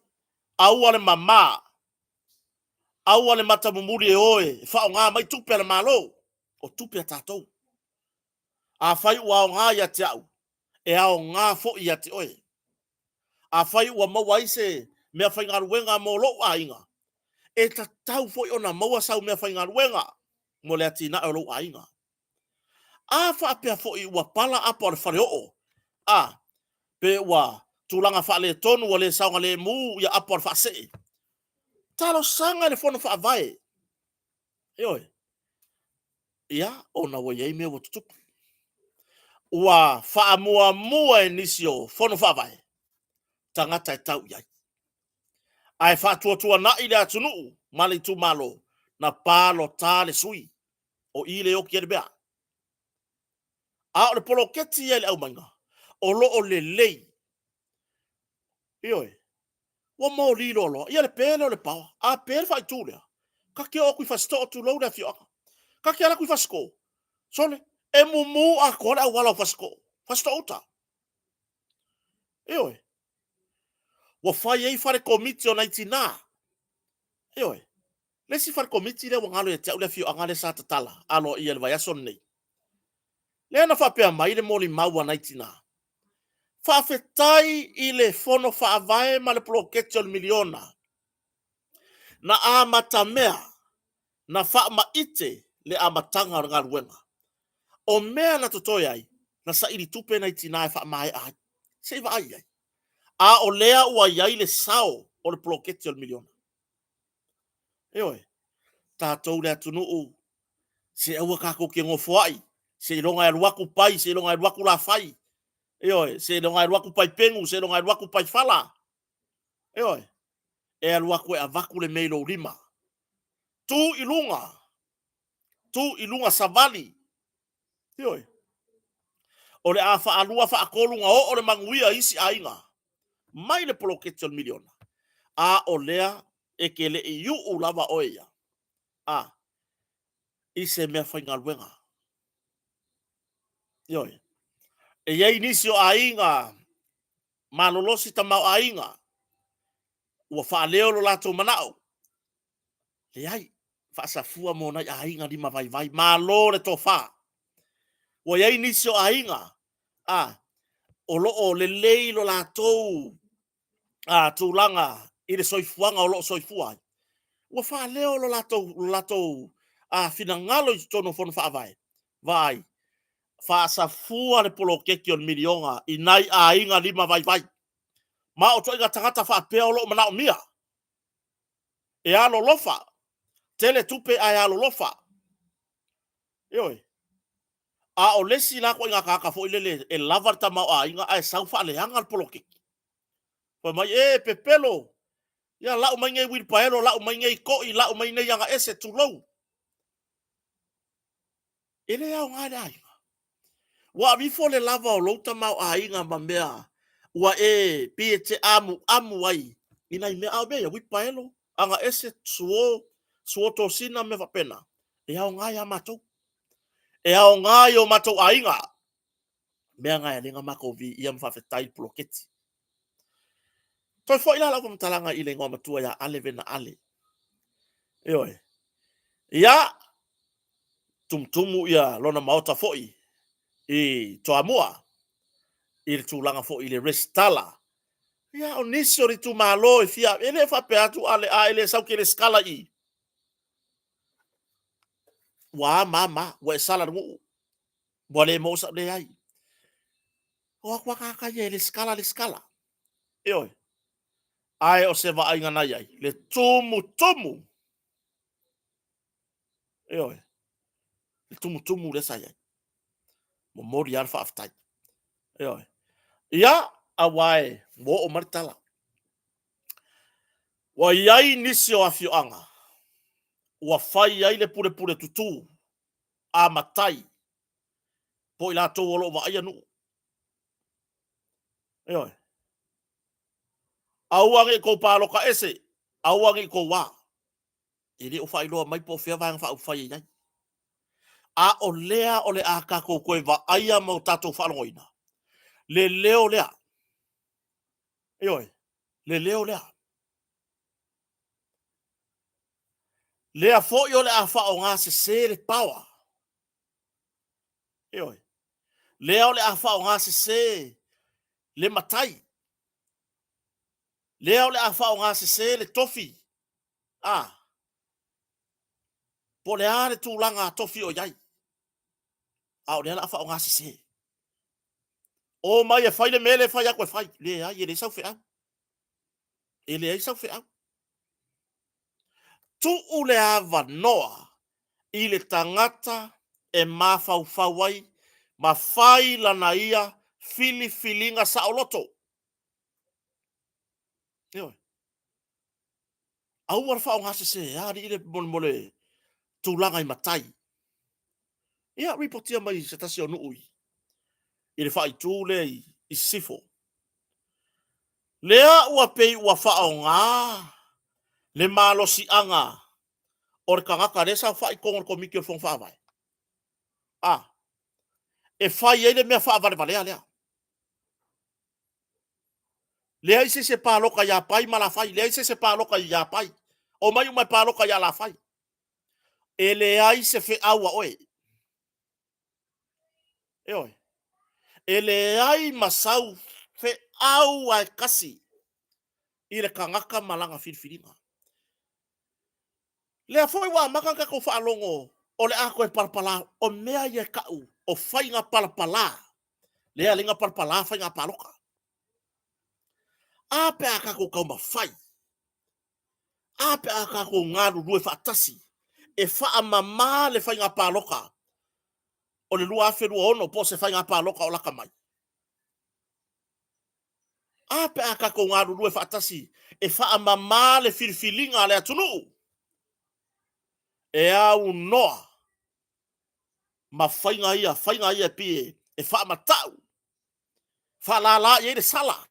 au ale mama. Au ale matamumuri e oe fa nga mai tupe le malo. O tupe tatou. A fai wa nga ya tiau. E ao ngā fo i ati oe. A fai ua maua ise mea fai ngā ruenga mo lo a inga. E ta tau fo i ona maua sau mea fai ngā ruenga mo le ati na o lo a inga. A fa apea fo i ua pala apa o le whare o. Pe ua tūlanga wha le tonu o le saunga le mū ia apa o le wha se. Talo sanga le fono wha vai. E oe. Ia ona wa iei mea wa tutuku. Ua wha mua e nisio fono wha vai. Tangata e tau iai. Ai whātua na i le atunu, mali tu malo, na palo tāle sui, o i le oki e bea. A o le polo keti e le au manga, o lo o le lei. Ioi, wa mau li lolo, ia le pele o le pawa, a pele whai tūlea. Ka kia o kui whasto o tu lau le fioaka. Ka kia la kui whasko. Sole, e mumu a kore au wala o whasko. Whasto uta. Ioi, wa whai ei whare komiti o naiti nā. Ioi, lesi far komiti le wangalo e tau le fio angale sa tatala alo i le vaiason nei. Le na whapea mai le moli maua naitina. Whawhetai i le fono whaavae ma le ploketio miliona. Na amata mea na whaama ite le amatanga ngā ruenga. O mea na totoi ai na sa iri tupe naitina e whaamae ai. Se va ai ai. A o lea ua iai le sao o le ploketio miliona. Eoi, tātou le atunuu, se aua kako ke ngofo ai, se longa e ruaku pai, se longa e ruaku la fai, eoi, se longa e ruaku pai pengu, se longa e ruaku pai fala, eoi, e ruaku e avaku le meilo lima, tu ilunga savali, eoi, o le a alua fa akolunga o le manguia isi ainga, mai le poloketio miliona, a o lea e ke le iu ulava oia, ise mea whainga luenga. Ioi. E iei nisi o ainga, malolosi ta mau ainga, ua whaaleo lo lato manao. Le ai, whaasafua mo nai ainga lima vai, malo le to wha. Ua iei nisi o ainga, o loo le lei lo lato, tūlanga, i le soifuanga o loo soifua. Ua whaaleo lo lato, fina ngalo i tono fono whaavai. Vai. Whaasafua le polo keki on milionga i nai a inga lima vai. Ma o toinga tangata wha pea o lo mana o mia. E alo lofa. Tele tupe ai alo lofa. Ioi. A o lesi la ko inga kaka fo ilele e lavar ta mau a inga ai sau fa le hanga poloki. Pa mai e pepelo. Ya la o mai ngai wir paelo la o mai ngai ko i la o mai nei yanga ese tu low. Ele au ngai dai. Wa vi fo le lava o louta mau a inga mambea. Wa e pie te amu ai. Ina i mea au mea wir paelo. Anga ese suo to sina me vapena. E au ngai a matou. E au ngai o matou a inga. Mea ngai a linga mako vi ia mwhawhetai ploketi. Toi fo ila lau mtalanga i le ngā matua ya ale vena ale. Eoi. Ia tumtumu ia lona maota foi i toa mua. I le tūlanga foi i le restala. Ia o nisi o ri tu malo i fia. Ele whape atu ale a ele sau ke le skala i. Wa mama, wa e sala ngu. Wa le mosa le ai. Wa kwa kaka ye le skala. Eoi. Ai o se va ainga nai ai. Le tumu. Eoi. Le tumu le sai ai. Mo mori ar fa aftai. Eoi. Ia a wae mo o martala. Wa iai nisi o afioanga. Wa fai ai le pure tutu. A matai. Po ila tō olo wa aia nu. Eoi. Auangi ko paloka ese. Auangi ko wa. Ili o fai loa mai po fia vang fa ufai iai. A o lea o le a kako koe wa aia mau tatou whanongoina. Le leo lea. Eoi. Le leo lea. Lea fo i o le a wha o ngā se le power. Eoi. Lea o le a wha o ngā se le matai. Lea o le a wha o ngā se le tofi. Ah. Po le a le tūlanga tofi o iai. A o le a wha o ngā se. O mai e whai le mele whai a koe whai. Lea i e le sau whi au. E le ai sau whi au. Tu u le a wanoa. I le tangata e mawhau ai. Ma whai lana ia filinga sa o loto. Ioi. Au ar whao ngase se, ari i le mole tūlanga i matai. Ia ripotia mai se tasi o nuui. I le whai tūle i sifo. Lea ua pei ua whao ngā. Le malosi anga. O le kangaka resa whai kongor ko miki o fong whawai. Ah. E whai eile mea whaavare valea lea. Lea ise se pāloka ia pai ma la whai. Lea ise se pāloka ia pai. O mai umai pāloka ia la whai. E lea ise fe aua oe. Eoi. E le ai masau fe au ai kasi i le kangaka malanga whiriwhiringa. Le a foi wa makanga ko whaalongo o le a koe palapala o mea ia kau o whainga palapala. Le a linga palapala whainga paloka. A pe a kako kauma whai. A pe a kako ngaru rue whaatasi. E wha mama le whainga paloka. O le lua awherua ono po se whainga paloka o laka mai. A pe a kako ngaru rue whaatasi. E wha mama le whiriwhiringa le atunu. E au noa. Ma whainga ia pie. E wha matau. Wha la i ere sala.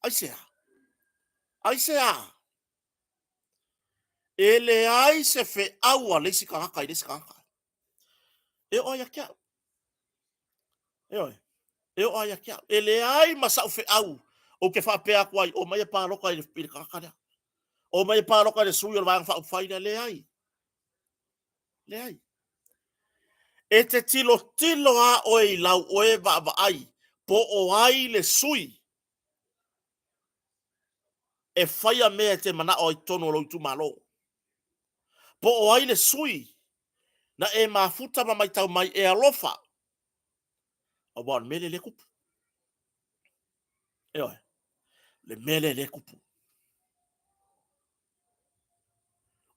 Aisea. E le ai se fe aua le si kahaka i le si kahaka. E o ia kia. E o ia kia. E le ai masau fe au. O ke wha pea kuai. O mai e pāroka i le kahaka rea. O mai e pāroka i le sui o le vāng wha uwhaina le ai. Le ai. E te tilo a oe i lau oe va ai. Po o ai le sui. E whaia mea te mana o i tono lo tu malo. Po o ai le sui. Na e mafuta ma mai tau mai e alofa. A wan mele le kupu. Eoi. le mele le kupu.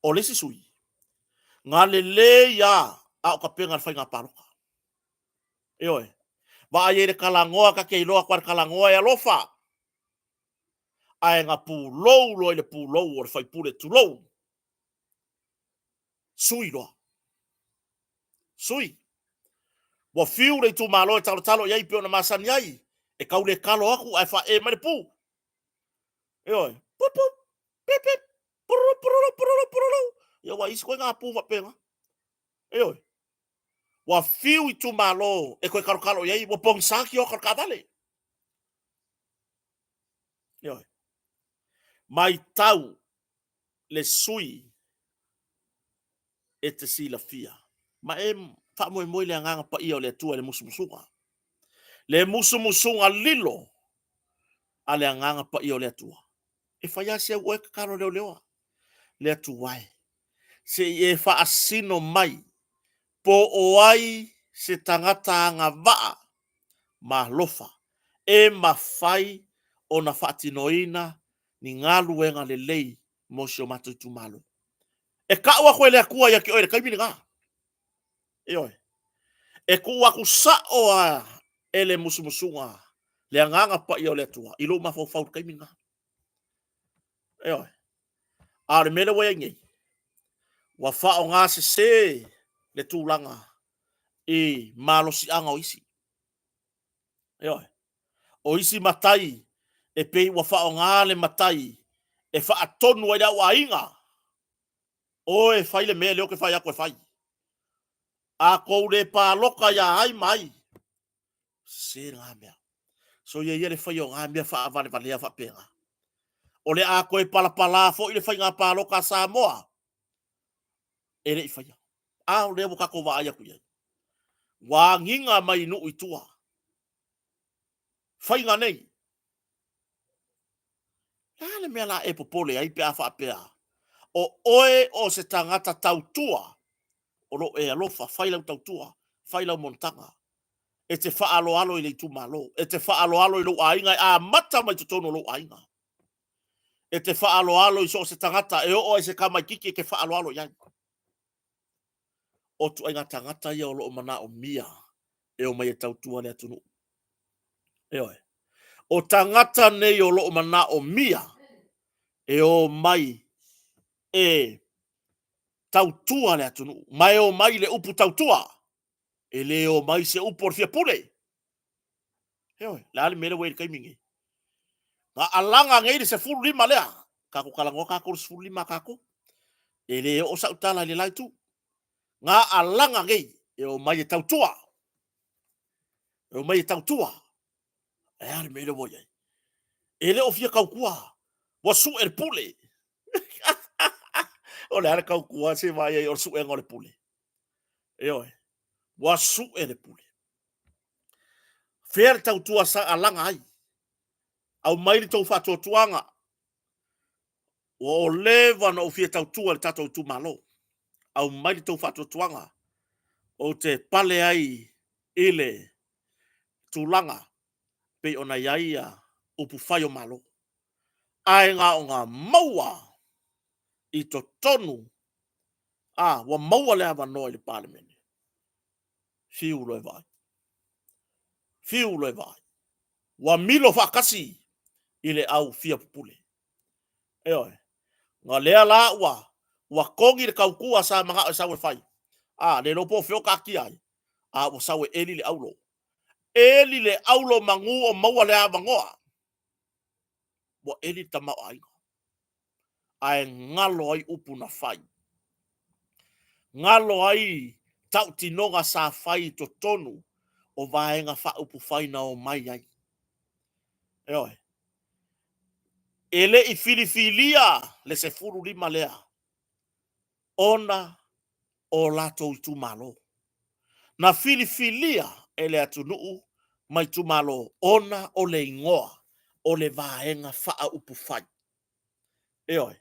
O le sisui. Ngā le ia a o ka penga whai ngā paroka. E oe. Wa a le kalangoa ka kei loa kwa kalangoa e alofa. Ai ngā pūlou loa le pūlou o le whai pūle tūlou. Sui loa. Sui. Wa fiu le tu malo e talo iai pio na masani ai. E kau le kalo aku ai wha e mare pū. E oe. Pup pup. Pip pip. Pururu pururu pururu pururu. Ia wa isi koe ngā pū wa penga. E oe. Wa fiu i tu malo e koe kalo iai wa pong saki o kakavale. E oe. Mai tau le sui e te sila fia. Ma e wha moe le anganga pa ia o le tua le musumusunga. Le musumusunga lilo a le anganga pa ia o le tua. E whaiasi au oe kakaro leo leoa. Le tuai. Se e wha asino mai po o ai se tangata anga waa ma lofa. E ma whai o na whaatinoina ni ngā luenga le lei mo si o matu tu malo. E ka ua koe lea kua ia ki oe, kaimini ngā. E oe. E kua ku sa oa ele musumusunga. Le anganga pa ia o le tua. Ilo ma fau fau kaimini ngā. E oe. A le mele wea ngei. Wa wha o ngā se le tūlanga. E malo si anga o isi. E oe. O isi matai. E pei wa wha o ngā le matai. E wha atonu ai au a inga. O e whai le mea leo ke whai ako e whai. A kou le pāloka ia ai mai. Se ngā mea. So ia le whai o ngā mea wha avane valea wha penga. O le a koe palapala fo i le whai ngā pāloka Samoa. E le i whai. A o le mo kako wa aia kuia. Wa nginga mai nu i tua. Whai ngā nei. Le mea la e popole ai pe a wha pea. O oe o se tangata tautua. O lo e alofa, whailau tautua, whailau montanga. E te whaalo alo i le tu malo. E te whaalo alo i lo ainga, a mata mai te tono lo ainga. E te whaalo alo i so se tangata, e o e se kamai kiki ke whaalo alo iai. O tu ainga tangata ia o lo mana o mia, e o mai e tautua le atunu. E oe. O tangata nei o lo mana o mia, e o mai e tautua le atunu. Mai o mai le upu tautua. E le o mai se upu or fia pule. Heoi, le ali mele wei kaimingi. Nga alanga ngei se fulu lima lea. Kako kalango kako se fulu lima kako. E le o sa utala le lai tu. Nga alanga ngei. E o mai e tautua. E o mai e tautua. E ali mele wei. E le o fia kaukua. Wasu er pule. O le ale kaukua se vai e o su e ngore pule. Heoi. Wasu e le pule. Fer tautua sa alanga ai. Au mairi tau whatua tuanga. O lewa na o fia tautua le tatou tu malo. Au mairi tau whatua tuanga. O te pale ai ile tūlanga. Pe ona iaia upu whai o malo. Ai ngā o ngā maua i to tonu. Wa maua lea wanoa i le parliament. Fiu loe vai. Fiu loe vai. Wa milo whakasi i le au fia pupule. E oe. Ngā lea la wa kongi le kaukua sa mga o sawe whai. Le lopo whio kaki ai. Wa sawe eli le aulo. Eli le aulo mangu o maua le awangoa. Wa eli tamau ainga. Ai ngalo ai upu na whai. Ngalo ai tau tinonga sa whai to tonu. O vaenga wha upu whai na o mai ai. E oe. Ele i filifilia le se furu lima lea. Ona o lato i tu malo. Na filifilia ele atu nuu mai tu malo. Ona o le ingoa o le vaenga faa upu fai. E oe.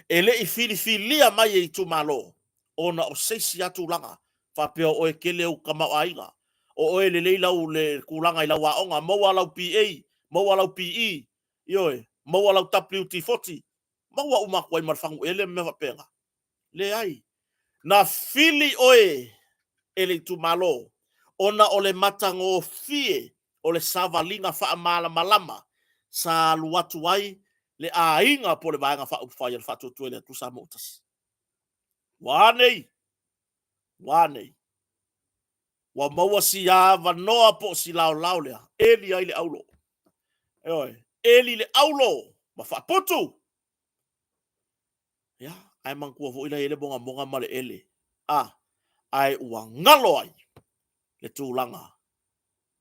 Ele i filifilia mai e tu malo. Ona o seisi atu langa. Whapea oe kele u kamau ainga. O oe le leilau le kulanga i lau aonga. Maua lau PA. Maua lau PE. I oe. Mau lau tapliu ti foti. Mau au makwai marfangu ele mewa penga. Le ai. Na fili oe ele tu malo. Ona ole matango fie. Ole savalinga faa malama. Sa luatu wai. Le ainga po le vaenga faa upufai le faa tutuele tu sa motas. Wanei. Wanei. Wa maua si ava noa po si lau lea. Eli ai le aulo. Oi. Eli le aulo. Ma faa potu. Ya, ai mangkua vo ila ele bonga male ele. Ai ua ngalo ai. Le tūlanga.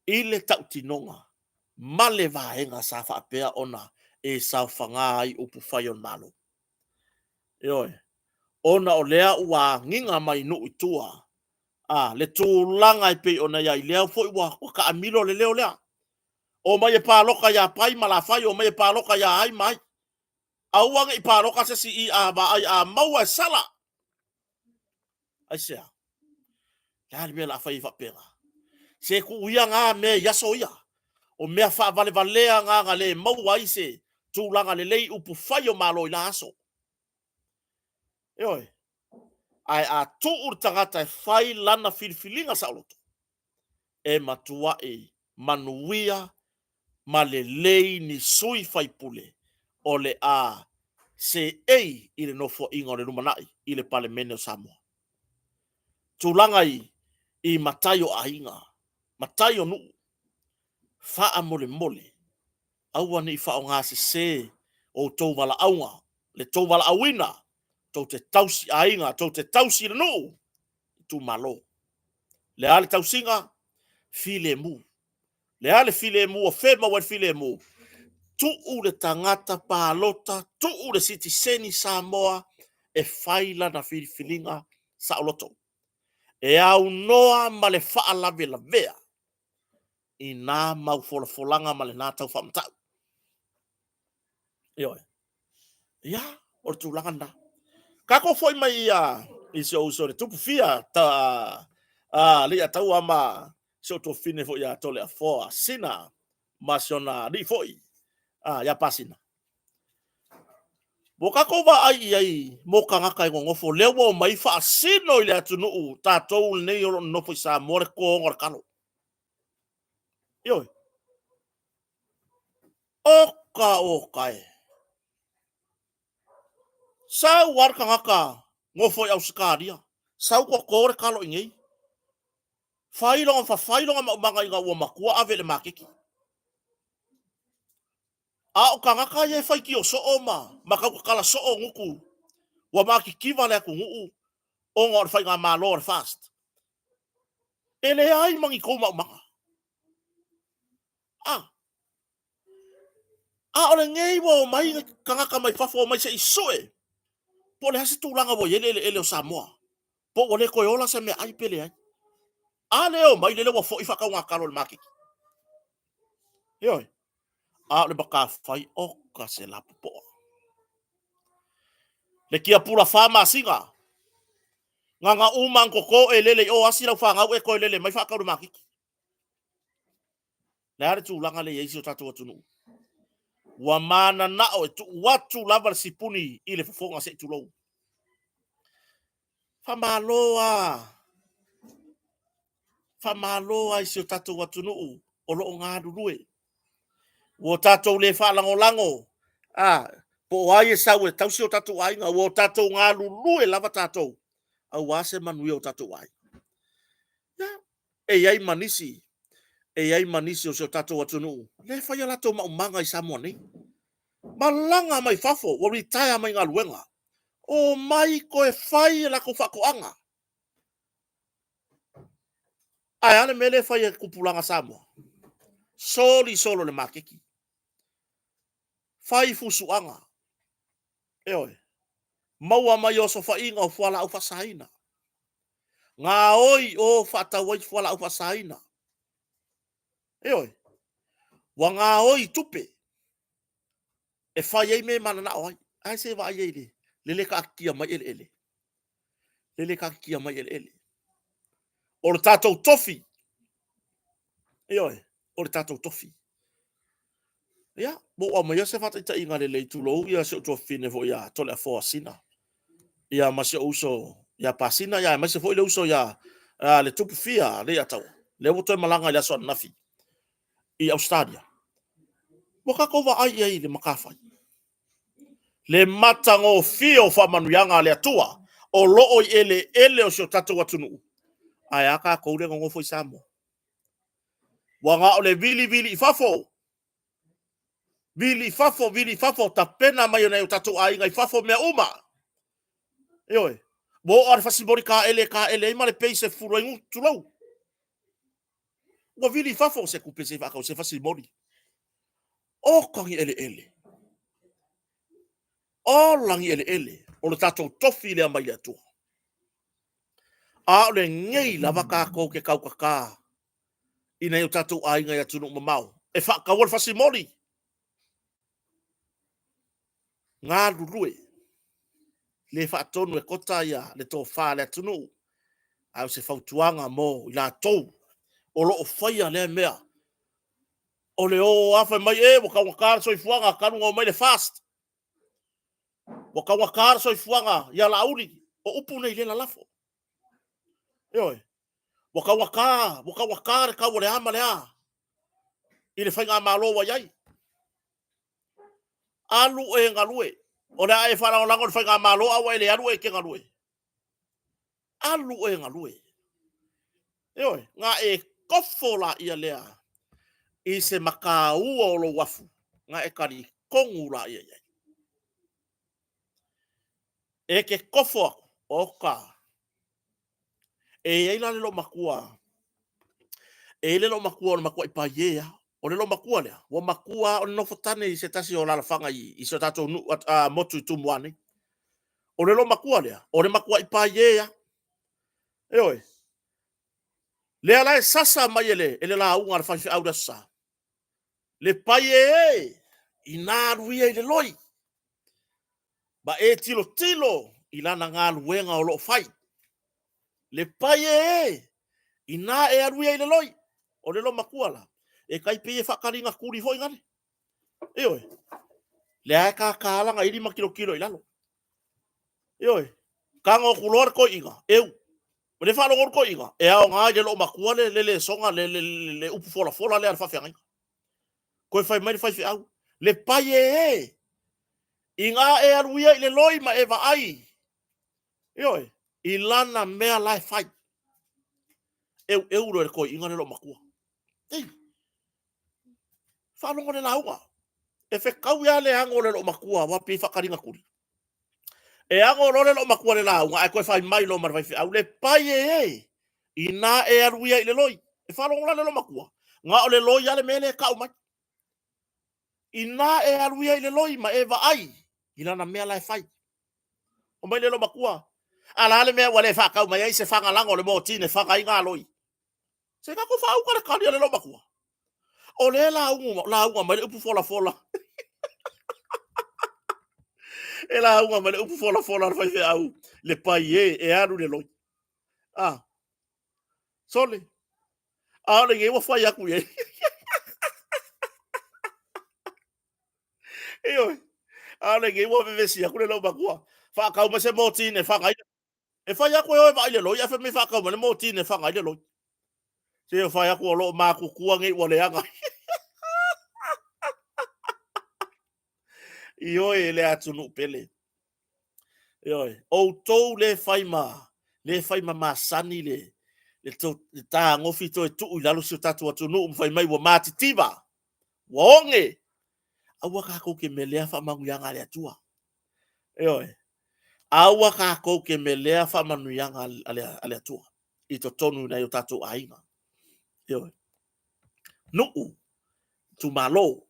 Ile tau tinonga. Male vaenga sa whaapea ona. E sa whanga ai upu whai o nalo. Oi. Ona o lea ua nginga mai nu itua. Le tūlanga i pe ona ia i lea fo ua ka amilo le leo lea. O mai e pāloka ia pai malawhai. O mai e pāloka ia ai mai. Auanga i pāloka se si i a ba ai a maua e sala. Ai sea. Lea li mea la whai whapera. Se ku uia ngā me yaso ia. O mea wha vale valea ngā le maua i se tūlanga le lei upu whai o malo i la aso. Oi. Ai a tuu tangata e whai lana filifilinga sa oloto. E matua e manuia ma le lei ni sui whai pule. O le a se ei i le nofo inga o le rumanai i le pale mene o Samoa. Tūlanga i matayo a inga. Matayo nuu. Faa mole mole. Aua ni faa o ngā se o tau wala aunga. Le tau wala awina. Tau te tausi a inga. Tau te tausi le nuu. Tu malo. Le ale tausinga. File mu. Le ale file mu o fema wan file mu. Tuu le tangata pālota. Tuu le sitiseni Samoa. E whaila na filinga sa oloto. E au noa ma le faa lawe la vea. I nā mau folanga ma le nā tau whamatau. Ioi. Ia, o le tūlanga nā. Kako foi mai i se o le tupu fia li a tau ama se o to fine foi a tole a foa sina ma siona li foi ia pasina. Mo kako wa ai mo kangaka i ngofo lewa o mai wha sino i le atu nuu tātou nei o no foi sa more ko ngor kalo. Ioi. Oka e. Sau war kangaka ngofo i au sikaria. Sau ko kore kalo ingei. Whailonga maumanga i ngā ua makua awe le makiki. A o kangaka i e whaiki o so o ma. Makau kala so o nguku. Wa makikiwa le aku nguu. O ngā o whai ngā mālo o fast. E le ai mangi kou maumanga. O le ngei wa o mai kangaka mai whafo o mai se isoe. Po le hasi tūlanga wo ele o Samoa. Po o le koe ola se me ai pele ai. A leo mai lele wa fo i whakau ngā karo le makiki. Ioi. A le baka whai oka se lapu po. Le kia pura whama singa. Nganga umang koko e lele o asira whangau e koe lele mai whakau le makiki. Le hare tūlanga le eisi o tatua tunu. Wa mana nao e tu watu lava le sipuni i le fofonga se tulou. Whamaloa i si o tatou atu nuu o loo ngā rurue. Wo tatou le whalango. Po ai e sau e tausi o tatou ainga. Wo tatou ngā rurue lava tatou. Au ase manui o tatou ai. E iai manisi. E iai manisi o si o tatou atu nuu. Le whai alatou maumanga i Samoa nei. Malanga mai fafo. Wa retire mai ngā luenga. O mai koe whai e lako whakoanga. Ai ane mele whai e kupulanga Samoa. Solo le makeki. Whai fusuanga. Eoi. Maua mai o so whainga o whala au whasaina. Ngā oi o whatawai whala au whasaina. Eoi. Wa ngā oi tupe. E whai ei me mana na oi. Ai se wa ai ele. Lele ka akia mai ele. Lele ka akia mai ele. O le tātou tofi. Eoi. O le tātou tofi. Ya, bo o mai se fata ita inga le tu lo ia se to fine fo ya to le fo sina. Ia ma se uso ya pasina ya ma se fo le uso ya le tupu fia le atau. Le woto malanga le so nafi. I Australia. Mo ka ko va ai ai le makafa. Le matango fio fa manuyanga le atua o lo o ele o se tatu watunu. Ai aka ko le ngo fo samo. Wanga o le vili ifafo. Vili fafo ta pena mai o na tatu ai ngai fafo me uma. Oi. Bo ar fasi bori ka ele ima le peise furu ingu tulau. Wa vili fafo se ku pese fa ka se fasi bori. O kangi ele. O langi ele. O le tatu tofi le mai atu. A le ngei lava ka ko ke kau ka. Ina yo tatu ai ngai atu no mamau. E fa ka wol fasi mori. Ngā rurue. Le fa tonu e kota ia le to fa le atu no. Au se fautuanga mo i la tou. O lo o faia le mea. O le o afa mai waka wakar so i fuanga kanu o mai le fast. Waka wakar so i fuanga ia la uri. O upu nei le la lafo. Ioi. Waka wakar ka o le ama le a. I le whainga malo wa iai. Alu e ngalue. O le a e whara o lango le whainga malo a wa le alu e ke ngalue. Alu e ngalue. Ioi. Nga e kofola ia lea. I se maka ua o lo wafu. Nga e kari kongu la ia iai. E ke kofo ako. O ka. E ai la le lo makua. E le lo makua o makua i pa ia. O le lo makua lea. Wa makua o no fotane i se tasi o la fanga i se tato motu i tumuane. O le lo makua lea. O le makua i pa ia. E oi. Lea la e sasa mai ele. Ele la unga le fanfi au da sa. Le pa e. I nā ruia i le loi. Ba e tilo. I lana ngā luenga o lo fai. Le pa e. I nā e aruia i le loi. O le lo makua la. E kai pe e whakaringa kuri foi ngane. E oi. Le ae ka kālanga i 5 kilo i lalo. E oi. Ka ngō kulor ko inga. Eu. Le whalongor ko inga. E ao ngā i le lo makua le songa le upu fola le ar whawhiangai. Koe whai mai whai au. Le pai e. I ngā e aruia i le loi ma e wa ai. E oi. I lana mea lai whai. Eu re ko inga le lo makua. Ei. Whanongo le launga. E whekau ia le ango le lo makua wa pi whakaringa kuri. E ango le lo makua le launga e koe whai mai lo marwai au le pai e. I nā e aruia i le loi. E whanongo le lo makua. Ngā o le loi ale mele kau mai. I nā e aruia i le loi ma e wa ai. I lana mea lai whai. O mai le lo makua. Ala ale mea wale whakau mai ai se whangalango le mo tine whakai ngā loi. Se kako whau kare kari le lo makua. O le launga mai le upu fola. E launga mai le upu fola whai au. Le pai e aru le loi. Ah. Sole. Ah, le ngewa whai aku e. E oi. Ah, le ngewa vevesi aku le lo makua. Whakau ma se mo tine whakai. E whai aku e oi vai le loi. E whai me whakau ma le mo tine whakai le loi. Se whai aku o lo māku kua ngai wale anga. I oi le atunu pele. I oi. O tou le whai ma masani le. Le tā ngofi to e tuu i lalo si o tatu atunu whai mai wa māti tiva. Wa onge. Aua kako ke melea whamanguianga le atua. E oi. Aua kako ke melea whamanguianga ale atua. I to tonu na i o tatu ainga. E oi. Nuu. Tu malo.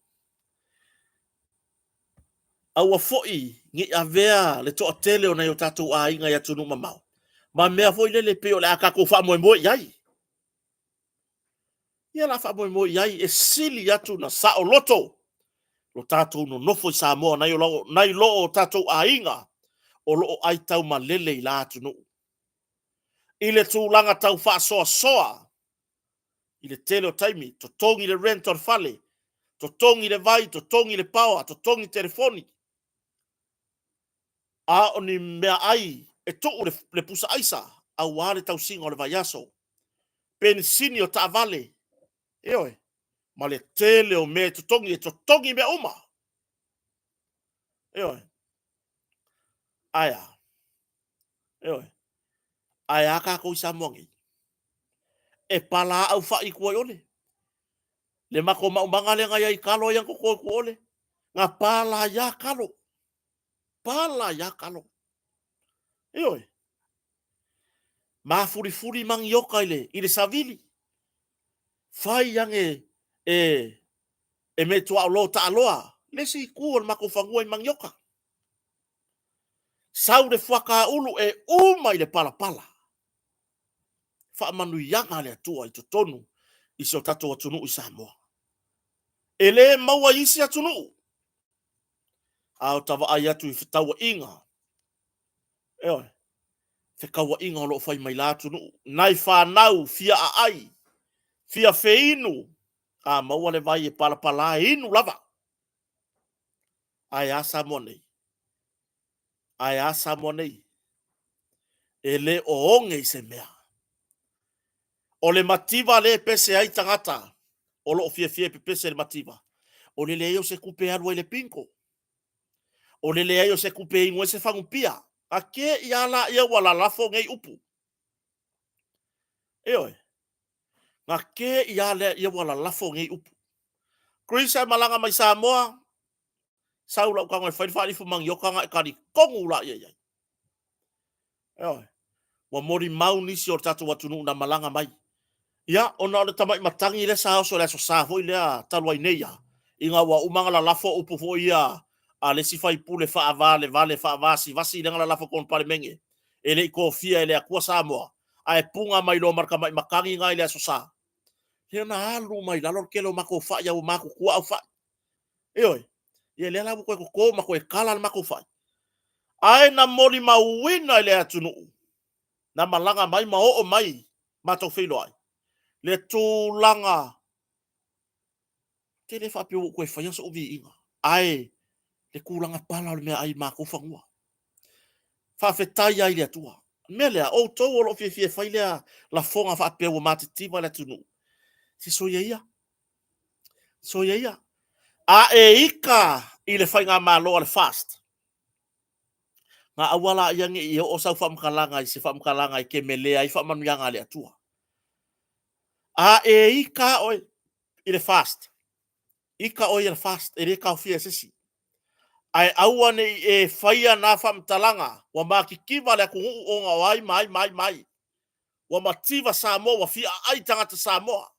Aua foi ngi avea le to tele ona yo tatu ainga ya tunu mamau. Ma mea foi le peo le akako fa mo yai. Ia la fa mo yai e sili atu na sa o loto. Lo tatu no nofo sa mo na yo lo tatu ainga. O lo ai tau malele i la atu no. Ile tu langa tau fa soa. Ile tele o taimi to tongi le rent or fale. totongi le vai, totongi le pawa, totongi telefoni. A o ni mea ai, e to le pusa aisa, a wale tau singa o le vai aso. Pensini o ta vale. Eoi, ma le tele o me totongi, e totongi mea uma. Eoi, aya. Eoi, aya ka ko isa mongi. E pala au fa i kuai ole. Le mako maumanga le ngai ai kalo yang ko ko ole. Nga pala ya kalo. Pala ya kalo. Eoi. Ma furi mang yoka ile savili. Fai yang e me tua lo ta aloa. Le si kuon mako fangua i mang yoka. Sau de fuaka ulu e umai le pala pala. Fa manu yanga le atua i tonu. Iso tato atunu i Samoa. Ele maua isi atunu. Au tava ai atu i fitaua inga. Eoi. Fekaua inga o lo fai mai la atunu. Nai whanau fia a ai. Fia feinu. A maua le vai e pala pala inu lava. Ai a Samoa nei. Ai a Samoa nei. Ele o onge i se mea. O le mativa le pese ai tangata. O lo fia pe pese le mativa. O le leo se kupe arua i le pinko. O le leo se kupe ingo se fangupia. A ke i ala ia wala lafo ngei upu. Eoi. Nga ke i ala ia wala lafo ngei upu. Krisa malanga mai Samoa. Saula ukanga e whaidwhari fumang yokanga e kari kongu la ia ia. Eoi. Wa mori mau nisi o tatu watunu na malanga mai. Ia, ona ole tamai matangi le sa so le so sa foi le talwa ineia. Inga wa umanga la lafo upu fo ia a le sifai pule fa avale vale fa avasi vasi le ngala lafo kon pale menge. Ele ko fia ele akua Samoa. Ai punga mai lo marka mai makangi ngai le so sa. Le na alu mai la lor kelo mako fa ya o mako ku au fa. Eoi. Ye le la ko mako e kala mako fa. Ai na mori mauina le atunu. Na malanga mai ma o mai mato filo ai. Le tūlanga. Te le whapio koe whaia sa uvi inga. Ai, le kūlanga pala o le mea ai mako whangua. Whawhetai ai le atua. Mea lea, o tau o lo fie whai lea la whonga whapio o matitiva le tunu. Si so ia. So ia. A e ika i le whai ngā māloa le fast. Ngā awala iangi i o sau whamkalanga i se whamkalanga i ke melea i whamanuanga le atua. A e ika oi i le fast. Ika o ia fast e reka o fia sisi. Ai awane e whaia nā whamtalanga wa maki kiwa le ku o ngā wai mai. Wa mativa Samoa wa fia ai tangata Samoa.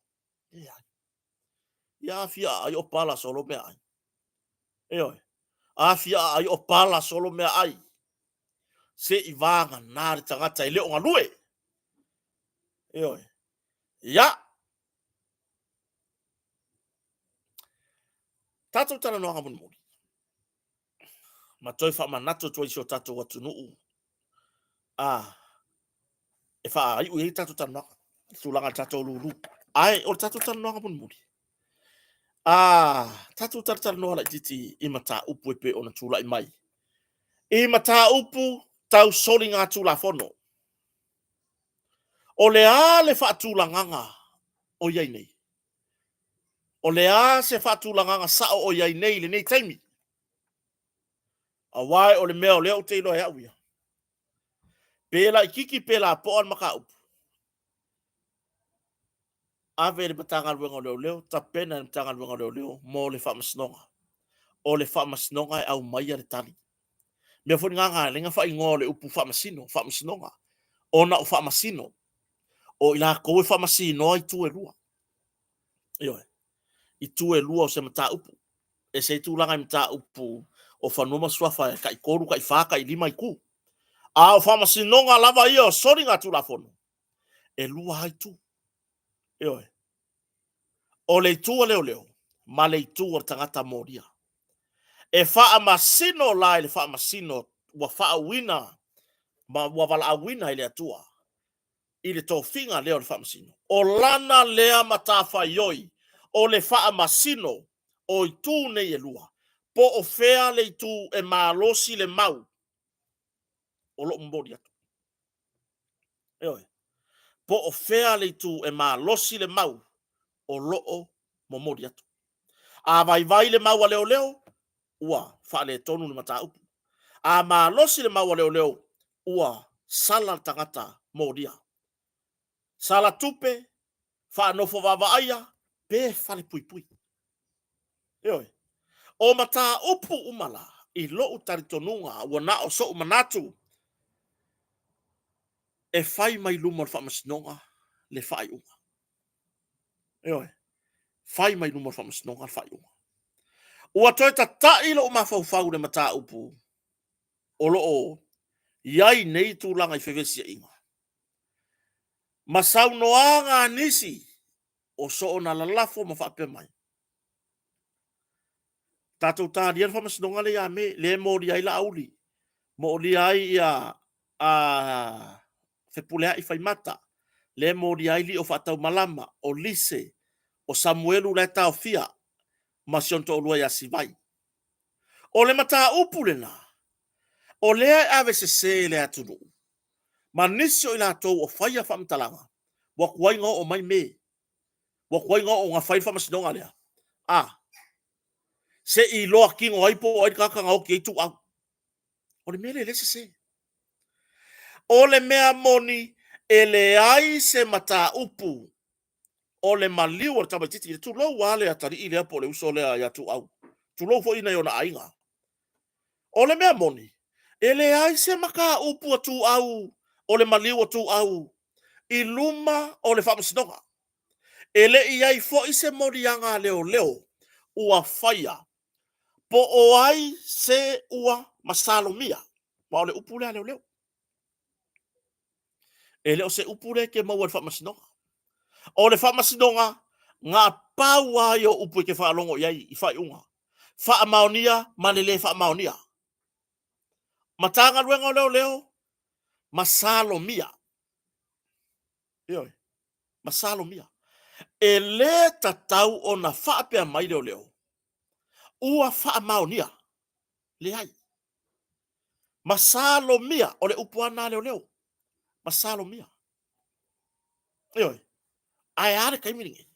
Ia fia ai o pala solo mea ai. Eoi. A fia ai o pala solo mea ai. Se i vanga nāre tangata i leo ngā lue. Eoi. Ia. Tatou tala noanga muni. Ma toi wha manato toi sio tatou watu nuu. E wha ai ui tatou tala noanga. Tūlanga tatou lulu. Ai, o tatou tala noanga muni. Tatou tala noanga la titi i mata upu e pe ona tūla i mai. I mata upu tau soli ngā tūla fono. O le a le wha tūlanganga o iai nei. O le a se wha tūlanganga sao o iai nei le nei taimi. A wai o le mea o leo te ilo e auia. Pela i kiki pela poan maka upu. Ave le batanga luenga leo, ta pena le batanga luenga leo, mo le wha masnonga. O le wha masnonga e au maia le tali. Mea fwoni nganga, le nga wha ingo le upu wha masnonga. O na o wha masino. O ila koe wha masino ai tu e lua. Ioe. I tu e lua o se mata upu. E se tu langa i mata upu o whanoma suafa e kai koru, kai whaka, i lima i ku. A o wha masinonga lava ia o sori ngā tu la fono. E lua hai tu. Ioe. O le tua leo, ma le tua tangata moria. E wha masino lai le wha masino, wa wha wina, ma wa wala wina i le atua. I le tō whinga leo le wha masino. O lana lea mata wha ioi, o le wha masino, o i tū nei e lua. Po o fea le i tū e mālosi le mau. O lo mbori atu. Eoi. Po o fea le i tū e mālosi le mau. O lo momori atu. A vai le mau a leo leo. Ua wha le tonu le mata upu. A mālosi le mau a leo leo. Ua sala tangata moria. Sala tupe. Wha nofo vavaia. Pe fale pui pui. Eoi. O mata upu umala. I lo utaritonunga. Ua na o so umanatu. E fai mai luma le whamasinonga. Le fai unga. Eoi. Fai mai luma le whamasinonga. Le fai unga. Ua toi ta tai lo mafau le mata upu. O lo o. Iai nei tūlanga I whewesi inga. Masau noanga nisi. O so o na lalafo ma whape mai. Tātou tā rian whamasinonga le a me. Le mōri ai la auli. Mōri ai ia whepulea I whaimata. Le mōri ai li o whatau malama. O lise. O Samuelu le tau fia. Ma sionto o lua ia sivai. O le mata upu le na. O lea ave se le atunu. Ma nisi o ila tau o whaia whamtalanga. Wa kuainga o mai me. Wa kuainga o ngā whai whamasinonga lea. Se I loa kingo aipo o ai kakanga o ki eitu au. O le mele le se. O le mea moni e le ai se mata upu. O le maliu o le tamatiti. Tu lau wale atari I lea po le uso lea ia tu au. Tu lau fo ina yona ainga. O le mea moni. E le ai se maka upu a tu au. O le maliu o tu au. I luma o le whamasinonga. E le I ai fo I se morianga leo leo. Ua whaia. Po o ai se ua masalomia. Ma o le upu lea leo leo. E le o se upu lea ke maua le whamasinonga. O le whamasinonga. Ngā pau ai o upu ke whaalongo iai I whai unga. Whaamaonia manele whaamaonia. Matanga luenga o leo leo. Masalomia. Ioi. Masalomia. E le tatau o na whaapea mai leo leo. Ua whaamaonia. Le ai. Masalomia. O le upuana leo leo. Masalomia. Ioi. Ai are kaimiringi.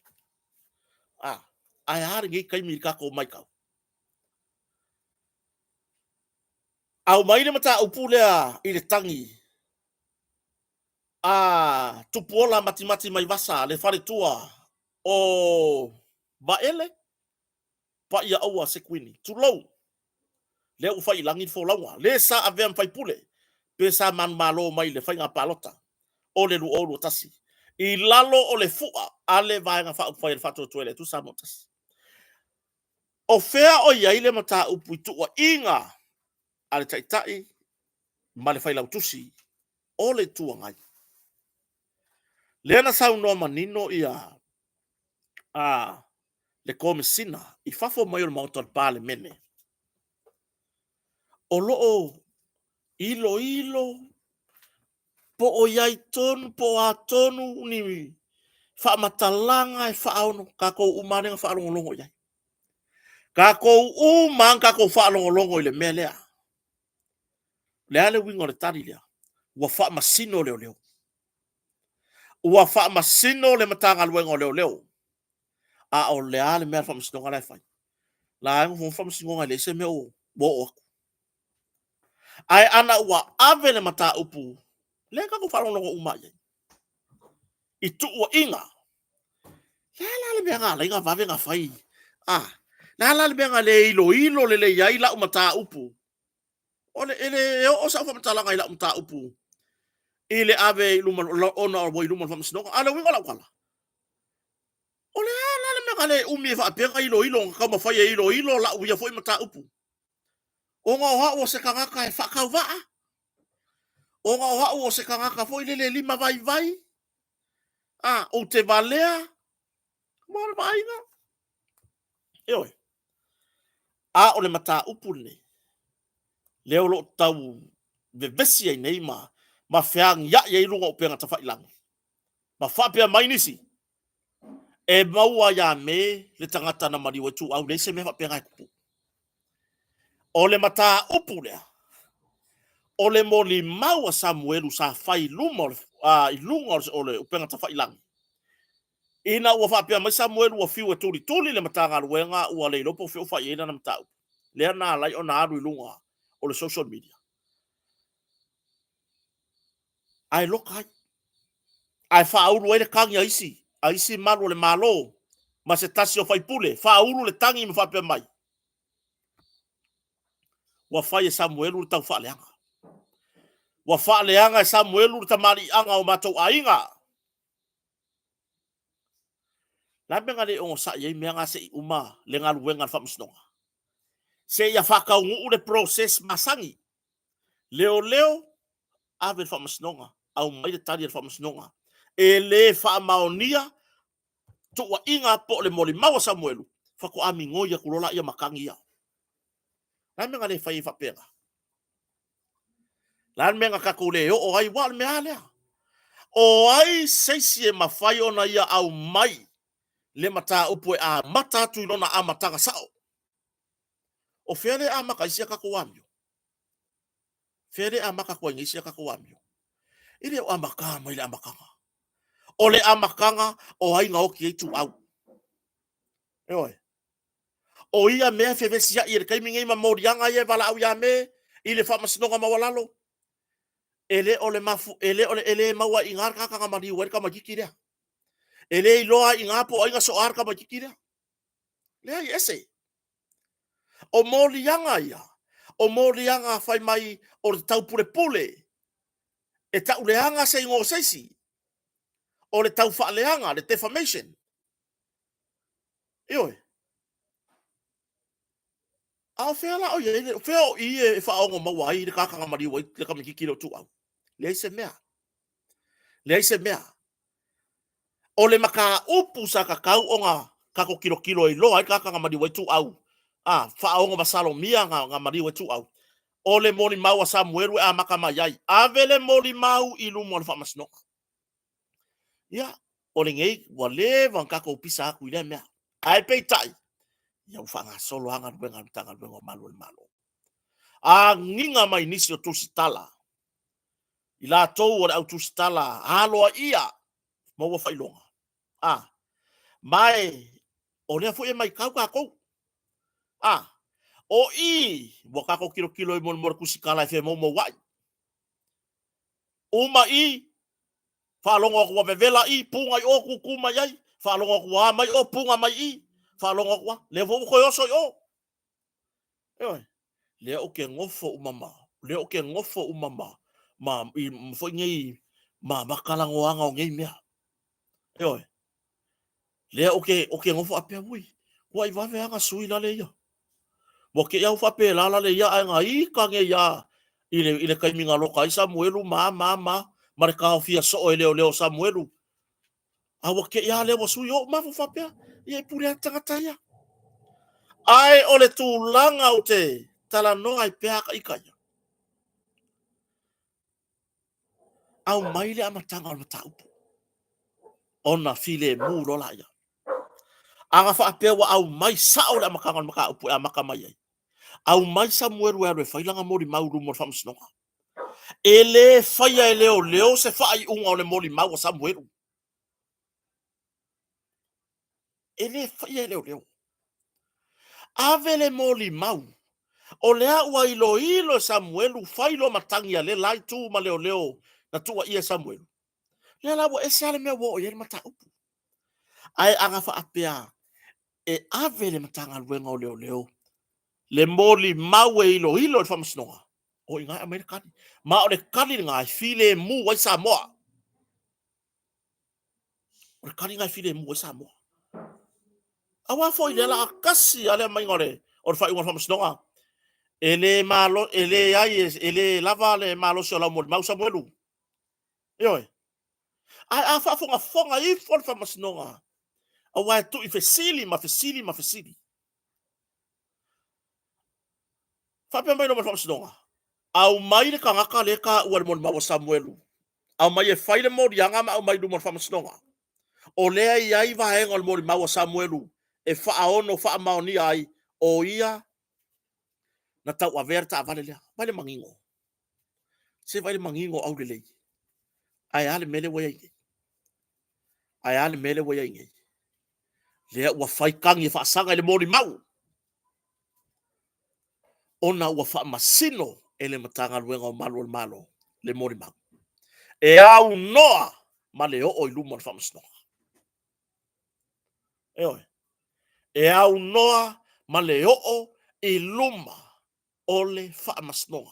Ai are ngi kaimiri kako mai kau. Au mai le mata upu lea I le tangi. Tupuola mati mai vasa le whare tua o vaele pa ia aua se kuini. Tulou. Le u whai langi fo launga. Le sa avea mwhai pule. Pe sa man malo mai le whai ngā palota. O le lu olu tasi. I lalo o le fua. Ale vai ngā whai le whatua tuele. Tu sa mo tasi. O fea o iai le mata upu I tua inga. Ale taitai. Ma le whai lau tusi. O le tua ngai. Lena sau noa manino ia le komisina I fafo mai o le mautor pale mene. O loo ilo po o iai tonu po a tonu ni whaamatalanga e whaono kako umanenga whaalongolongo iai. Kako umang kako whaalongolongo I le mea lea. Lea le wingo le tari lea. Ua whaamasino leo leo. Ua whaamasino le matanga luenga leo leo. O lea le mea whaamasinonga lai whai. La aingo whaamasinonga le se mea o mo aku. Ai ana ua ave le mata upu. Le kako whaalongolongo umai. I tu ua inga. La le mea ngā la inga vave ngā whai. La le mea ngā le ilo le iai la umata upu. O le o sa whaamatalanga I la umata upu. I le ave luma ona o boi luma whaamasinonga. Ale winga la wala. O le mea ngā le umi e whaapenga ilo. Kau mawhai e ilo la uia fo I mata upu. O ngā oha o se kangaka e whakau waa. O ngā oha o se kangaka fo I le lima vai. O te valea. Mara vainga. Eoi. O le mata upu ne. Leo lo tau vevesi ai nei ma whiang ia i lunga o penga ta whailangi. Ma whapea mai nisi. E maua ya me le tangata na mari wetu au le se me whapea kupu. O le mata upu lea. O le moli maua Samuelu sa fai lumor i lungor o le upenga ta fai lang. Ina ua whapea mai Samuelu ua fiu e tuli le mata ngā ruenga ua le lopo fiu fai ina na mata upu. Lea nā lai o nā aru i lunga o le social media. Ai loka ai. Ai whauru e le kangi a isi malu le malo. Ma se tasi o fai pule. Whauru le tangi me whapea mai. Ua fai e Samuelu le tau whaaleanga. Ua whaaleanga e Samuelu le tamari anga o matou ainga. La menga le o sa ye menga se uma le nga luenga fa msnonga. Se ya whakau ngu le process masangi. Leo ave fa msnonga au mai le tali fa msnonga. E le fa maonia to wa inga po le moli mawa Samuelu. Fa ko ami ngoia kulola ia makangi ia. La menga le fai fa pega. La menga ka ko le o ai wa me alea. O ai seisi e mafai ona ia au mai. Le mata upu e a mata tu ilona a matanga sao. O fere a maka isia kako wamio. Fere a maka kwa isia kako wamio. Ile o amaka mai le amakanga. O le amakanga o ai ngao ki eitu au. Eoi. O ia mea fevesia i le kaimingei ma morianga ye vala au ya me. Ile whamasinoga mawalalo. Ele o le mafu, ele maua ingar kaka mari werka majikirea. Ele iloa ingapo o inga so arka majikirea. Lea i ese. O morianga ia. O morianga fai mai o le tau pule. E tau leanga se ingo seisi. O le tau whaaleanga, le defamation. Ioi. Ao whela o ie, whea o ie e whaongo mawai, le kakanga mari wai, le kamikikiro tu au. Lei se mea. Lei se mea. O le maka upu sa kakau o ngā kako kilo i loa, i kakanga mari wai tu au. Whaongo masalo mia ngā mari wai tu au. O le moli mau a Samuelu e a maka mai ai. Ave le moli mau i lumo le whamasinoka. Ia, o le ngei, wa le van kako upisa aku i le mea. Ai pei tai. Ia ufanga solo anga ruenga mtanga ruenga malo le malo. A nginga mai nisi o tusitala. I la tou o le au tusitala. Aloa ia. Maua whailonga. Mai. O lea fu e mai kau kako. O i. Wa kako kilo i mora kusikala e fe momo wai. Uma i. Whalonga o kua vevela i. Punga i o kukuma iai. Whalonga o kua mai o punga mai i. Whalonga kua. Le vovu koe oso i o. Eoi. Lea o ke ngofo umama. Lea o ke ngofo umama. Ma i mfo ngei. Ma makalango anga o ngei mea. Eoi. Lea o ke ngofo apea mui. Kua i wawe anga sui la le ia. Mo ke iau whape lala le ia anga i kange ia. Ile kaiminga loka i Samuelu ma. Mare kao fia so e leo Samuelu. Awa ke ia leo sui o mafu whapea. Ia i puri atangata ia. Ai o le tūlanga o te tala noa i peaka i kaya. Au maile amatanga o mata upu. Ona file mu rola ia. Anga whaapea wa au mai sao le amakanga o maka upu e amaka mai ai. Au mai Samuelu e arwe whailanga mori mauru mo whamsnonga. Ele whaia e leo se whai unga o le mori mau o Samuelu. Ele whaia e leo. Ave le mori mau. O lea ua ilo Samuelu whailo matangi a le lai tu ma leo na tua ia Samuelu. Lea la wa ese ale mea wo o yeri mata upu. Ai anga whaapea e ave le matanga luenga o leo. Le moli mau e ilo e whamasnonga. O inga Amerikani. Ma o le kani ngai file mu wai Samoa. O le kani ngai file mu wai Samoa. Awa fo i lela akasi ale maingore. O le whaiunga whamasnonga. Ele malo, ele ai, ele lava le malo se o lau moli mau Samuelu. Ioi. Ai a fonga i fo le whamasnonga. Awa e tu i fesili. Whapea mai no mai whamasnonga. Au mai le kangaka le ka ua le moli mau Samuelu. Au mai e whaile mori anga ma au mai lumon whamasnonga. O lea iai vaenga o le mori maua Samuelu. E whaaono whaamaoni ai. O ia na tau avera ta avale lea. Vai le mangingo. Se vai le mangingo au le lei. Ai ale mele wea inge. Ai ale mele wea inge. Lea ua whaikangi e whaasanga le mori mau. Ona ua whaamasino e le matanga luenga o malo. Le mori mau. E au noa ma le o iluma le whaamasino. E au noa ma le o iluma o le whaamasino.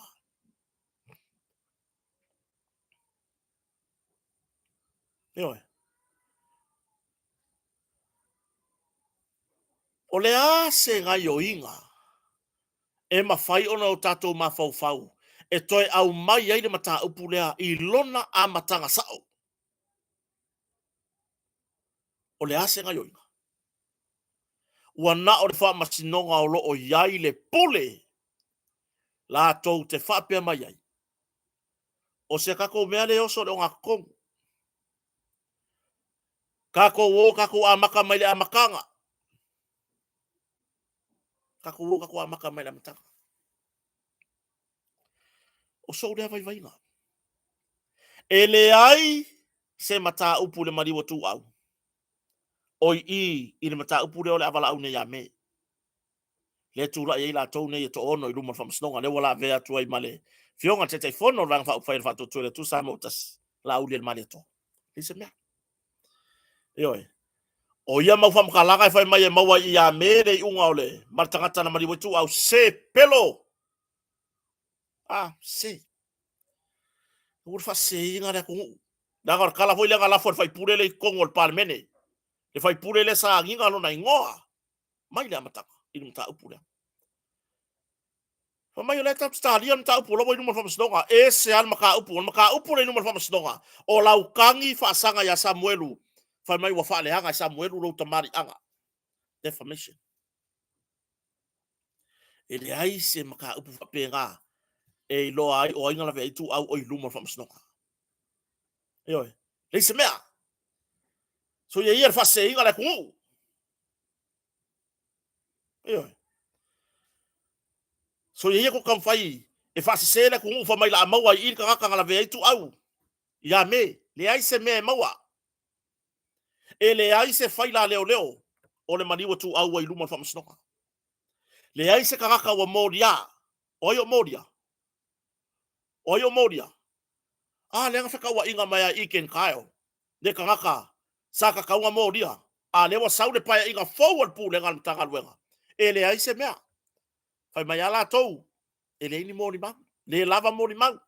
O le a se ngai o inga. E mawhai ona o tātou mawhau. E toi au mai ai le mata upu lea i lona a matanga sao. O le a se ngai o inga. Ua na o le wha masinonga o lo o iai le pule. La tau te whapea mai ai. O se kako mea le oso le o ngā kongu. Kako a maka mai le a makanga. Kako a maka mai le a matanga. O so rea vai vainga. E le ai se mata upu le mariwa tu au. Oi i le mata upu le o le avala au ne ya me. Le tūra i la tau nei e to ono i luma whamasnonga. Le wala vea tua i male. Fionga te te whono ranga wha uwhaira wha tuture tu sa motas la uli el male to. Lise mea. Ioi. O ia mau whamkalanga i whai mai e maua i a mere i unga ole. Martangata na mariwa tu au se pelo. Se. Ura wha se inga rea kungu. Nanga kala fo ilenga lafo whai purele i kongo le parmene. Le whai purele sa nginga lo na ingoa. Mai le amataka. Inu mta upu lea. Mai o le tap stalia mta upu lo inu mfa masnonga. E se al maka upu le inu mfa masnonga. O lau kangi fa sanga ya Samuelu. Fa mai wa fa le hanga Samuelu lo tamari anga. Defamation. E le ai se maka upu fa penga. E lo ai o inga la ve tu au o inu mfa masnonga. Ioi. Le se mea. So ye ia fa se inga le kungu. Ioi. So ye ko kam fai e fa se le kungu fa mai la maua i ka ka la ve tu au. Ya me, le ai se me maua. E le ai se fai la leo. O le maniwa tu au i luma whamasnoka. Le ai se karaka wa moria. Oio moria. Le anga whaka wa inga mai i ken kaio. Le karaka sa ka kaunga moria. Le wa saude pai inga forward pu le ngan tanga luenga. E le ai se mea. Fai mai ala tou. E le ini mori mang. Le lava mori mang.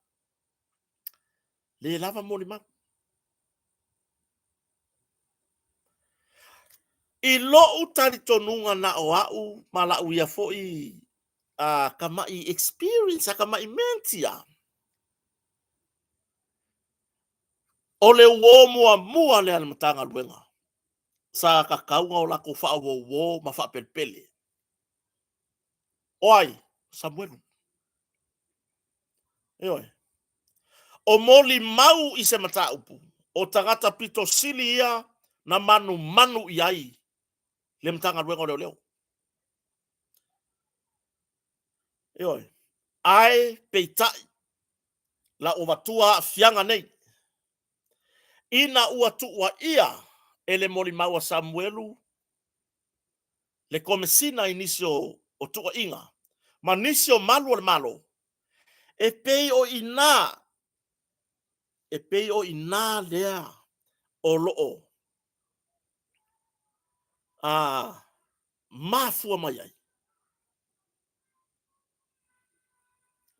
I lo utari tonunga na o au mala uia foi kama i experience kama i mentia. O le uo mua le ala matanga luenga. Sa ka kaunga o lako wha wo ma wha pelpele. Oai, Samuelu. Eoi. O moli mau i se mata upu. O tangata pito sili ia na manu iai. Le matanga luenga o leo. Eoi. Ai peitai. La o watua fianga nei. Ina ua tuua ia ele moli maua Samuelu le komesina inisio o tuua inga. Ma nisio malu o le malo. E pei o ina lea o loo. Mafua mai ai.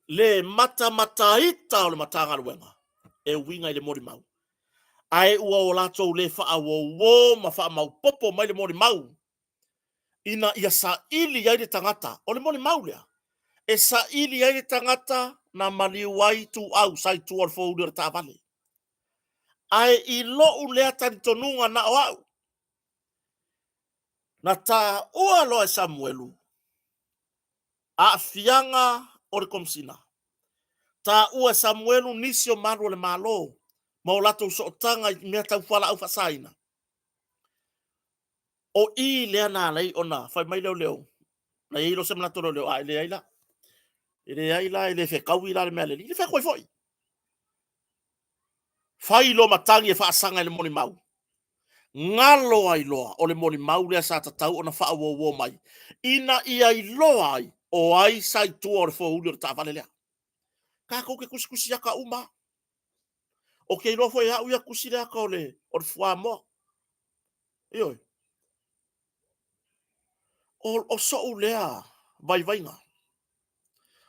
Le mataita o le matanga luenga. E winga i le moli mau. Ai ua o lato le faa wo ma faa mau popo mai le moli mau. Ina ia sa ili ai le tangata. O le moli mau lea. E sa ili ai le tangata na maliwai tu au sai tu al fouder ta vale. Ai i lo u lea tani tonunga na o au. Na ta ua loa Samuelu. A fianga o le komsina. Ta ua Samuelu nisio maru le malo. Maulato so tanga mea tau fala au fasaina. O I le ana lai ona fai mai leo. Na i lo se mana tolo leo ai le ai la. Ile ai la ile fe kau ila le mele. Ile fe koi foi. Fai lo matangi e fa asanga le moni mau. Ngalo ai loa o le moni mau le sa tatau ona fa wo mai. Ina I ai loa ai o ai sai tu o le fo uli o ta vale lea. Ka ko ke kusikusi ya ka uma. O ke lo fo ya u ya kusi le ka ole o le fua mo. Iyo. O so u lea vai vainga.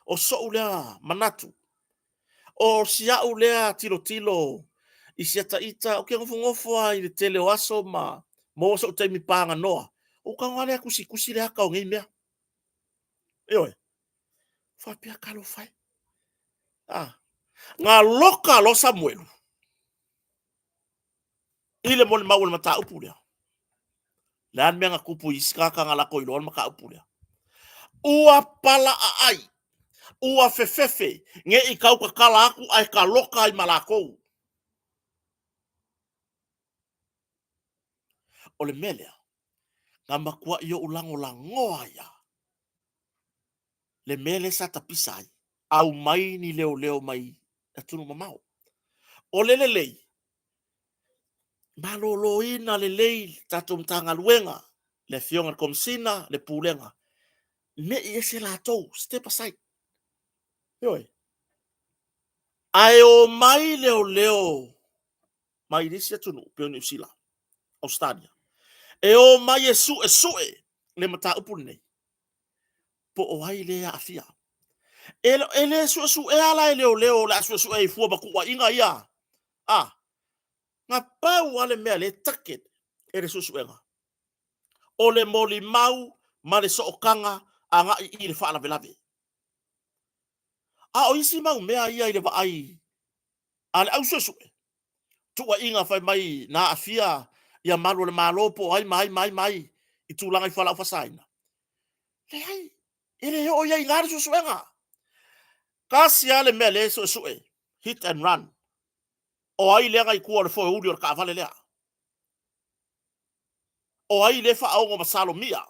O so u lea manatu. O sia u lea tilo tilo. I sia taita o ke ngofo ai le tele waso ma mo so te mi panga noa. O ka ngale kusi le ka o ngai mea. Iyo. Fa pia ka lo fai. Ngā loka lo Samuelu. Ile moni mau mata upu lea. Lean mea ngā kupu iska ka ngā lako iloan maka upu lea. Ua pala a ai. Ua fefefe. Nge I kau ka kala aku ai ka loka ai malakou. O le melea. Ngā makua I o ulango la ngoa ia. Le mele sa tapisa ai. Au mai ni leo mai. Atunu mamau. O lele lei. Malolo ina le lei tatum tanga luenga. Le fionga komsina le pulenga. Me I ese la tou. Step aside. Yoi. Ai o mai leo. Mai risi atunu. Pio New Zealand. Australia. E o mai e sue. Le mata upu nei. Po o ai le afia. Ele su e ala leo la su e fu ba ku inga ia. Nga pau ale mea le taket e le su enga. O le moli mau ma le sookanga anga I le fala velave. O isi mau mea ia I le vai. Ale au su tua inga fai mai na afia ia malu le malopo ai mai I tulanga I fala fasaina. Le ai ele o ia ngare su enga. Kasi ale mea le su hit and run. O ai le ngai kua le fo uli o ka vale lea. O ai le fa au masalo mia.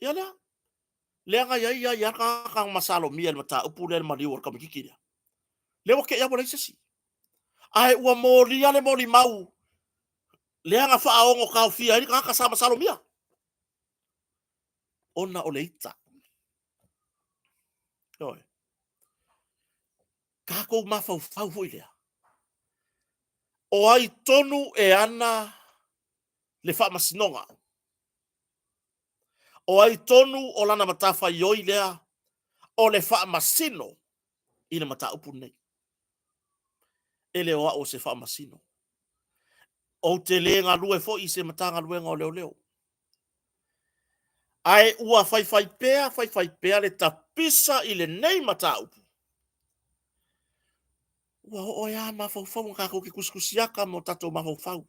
Ia lea. Le ngai ia ka masalo mia le mata upu le mali o ka mikiki lea. Le o ke ia bola sesi. Ai ua mori ale mori mau. Le nga fa au ka fia ni ka sa masalo mia. Ona o le ita. Oi. Ka ko mafau fau lea. O ai tonu e ana le fa masinonga. O ai tonu o lana matafa yoi lea o le fa masino I le mata upu nei. Ele o se fa masino. O te lenga lue fo I se matanga luenga o leo. Ai ua fai pea le tapisa I le nei mata upu. Ua o ya mafau ka ko ke kuskusiaka mo tato mafau.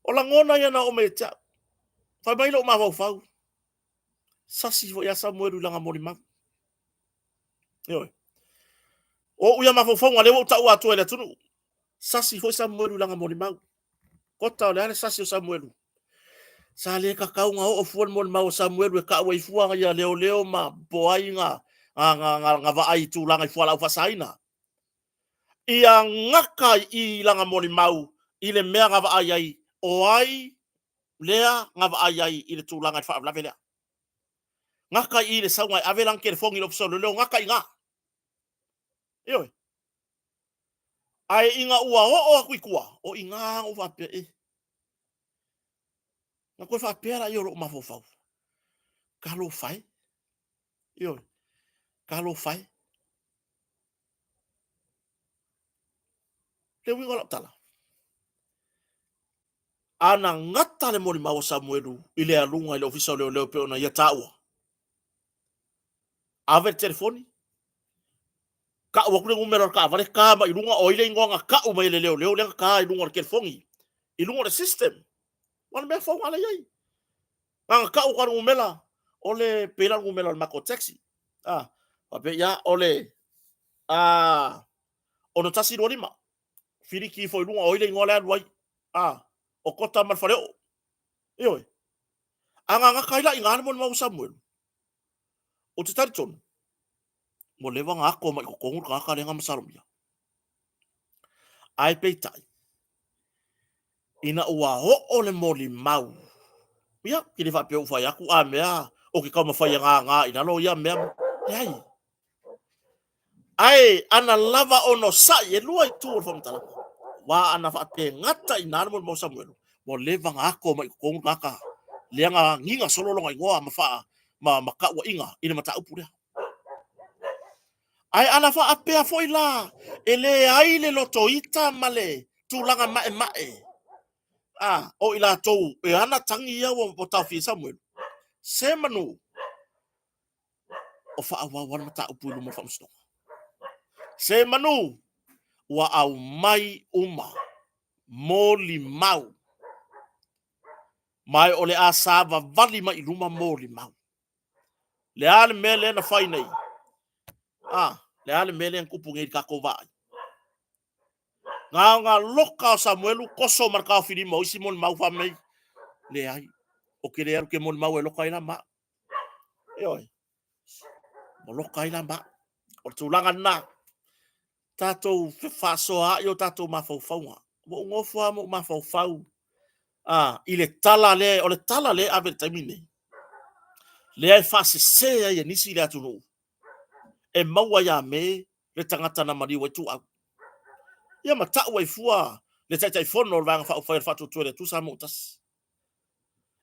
O la ngona ia na o me ta. Fai mai lo mafau. Sasi fo ya Samuelu langa mori mau. Yo. O uia mafau ngale o ta ua to ele tunu. Sasi fo Samuelu langa mori mau. Kota o le ale sasi o Samuelu. Sa le ka kau nga o fuan mori mau Samuelu e ka wa ifua ia leo ma boai nga va ai tu langa ifua la fasaina. Ia ngaka I langa mori mau I le mea nga va ai o ai lea nga va ai I le tu langa fa la vela. Ngaka I le saunga avelang ke fongi lo so leo ngaka I nga. Yo. Ai inga ua o aku ikua o inga o va pe e. Na ko fa pera yo ro mafofau. Kalo fai. Yo. Kalo fai. Le wingo la tala. Ana ngata le mori mau Samuelu I le alunga I le ofisa leo pe ona ia taua. Ave telefoni. Ka wa kule ngumero ka vale ka ma ilunga o ile ngonga ka o mai leo le ka ilunga ke fongi. Ilunga le system. Wan me fo wala yai. Nga ka o ka ngumela ole pela ngumela mako taxi. Pape ya ole ono tasi do lima. Firiki fo ilunga o ile ngola wai. o kota man fareo. Ioi. Anga nga kaila ingana mo mau Samuel. O te tariton. Mo lewa nga ako mai ko kongur ka ka lenga masalomia. Ai peitai. Ina ua ho le moli mau. Ia, ki le whapea uwhai aku a mea. O ki kauma whai ngā ina lo ia mea. Ai. Ai, ana lava ono sai e lua i tūr whamtala. Wa ana whapea ngata i nāna mo Samuel. Mo lewa nga ako mai ko kongur ka ka. Leanga nginga sololonga i ngoa mawha. Ma ka ua inga. Ina mata upu rea. Ai ana fa apea foi la. Ele ai le loto ita male. Tūlanga mae. O ila tou. E ana tangi ia o tau fi Samuel. Se manu. O fa awa wana mata upu ilu mo whamsno. Se manu. Wa au mai uma. Moli mau. Mai ole a sava vali mai iluma moli mau. Le ale mele na fai nei. Le ale mele kupu ngei kako vai. Ngā loka o Samuelu koso markao fini mo isi mon mau whamei. Le ai. O ke le aru ke mon mau e loka ila ma. Ioi. Mo loka ila ma. O tūlanga nā. Tātou whewhasoa i o tātou mawhauwhaunga. Mo ngofua mo mawhauwhau. I le tala le, o le tala le ave taimine. Le ai whase sea i nisi le atu no. E maua ia me, le tangata na mariwa i tu au. Ia ma tau ai fua, le taitai fono o vanga whau whaer whatu tuere tu sa motas.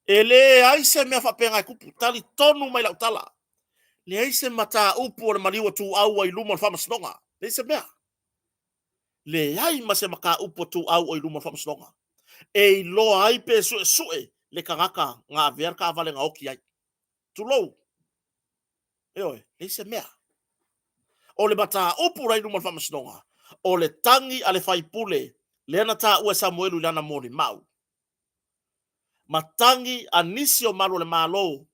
E le ai se mea whapenga i kupu, tali tonu mai lau tala. Le ai se mata upu o le mariwa tu au ai luma whamasnonga. Le se mea. Le ai ma se maka upu tu au ai luma whamasnonga. E loa ai pe sue le kangaka ngā verka avale ngā oki ai. Tu lou. Eoi, le se mea. O le mata upu rai luma whamasnonga. O le tangi ale whaipule, le ana tā ua Samuelu le ana mori mau. Matangi anisi o malu le malo,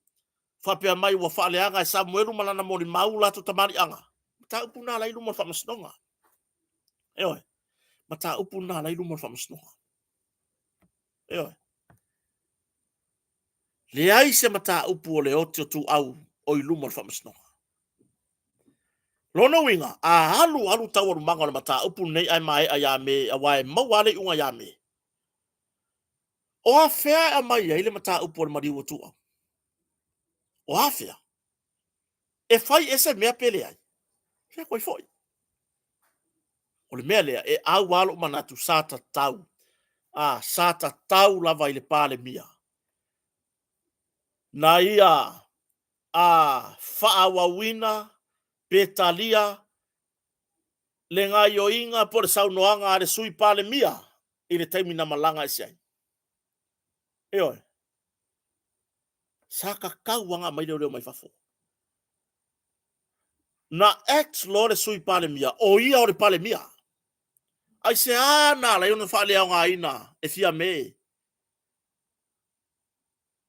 whapea mai ua whaaleanga e Samuelu malana mori mau lato tamari anga. Mata upu nā lailu mo whamasnonga. Eoi, mata upu nā lailu mo whamasnonga. Eoi. Le ai se mata upu o le oti o tu au o ilu mo whamasnonga. Lono winga, a halu tau aru manga o le mata upu nei ai mai a ya me, a wae mawale unga ya me. O a fea a mai a ile mata upu o le mariwa tu au. O a fea. E fai ese mea pele ai. Fea koi foi. O le mea lea, e au walo manatu sata tau. Sata tau lava ile pale mia. Na ia, whaawawina, petalia, le ngā ioinga po le saunoanga a le sui pale mia, i le taimi na malanga isi ai. Eoi. Saka kauanga mai leo mai fafo. Na ex lo le sui pale mia, o ia o le pale mia. Ai se ana la iona whaale au ngā ina, e fia me.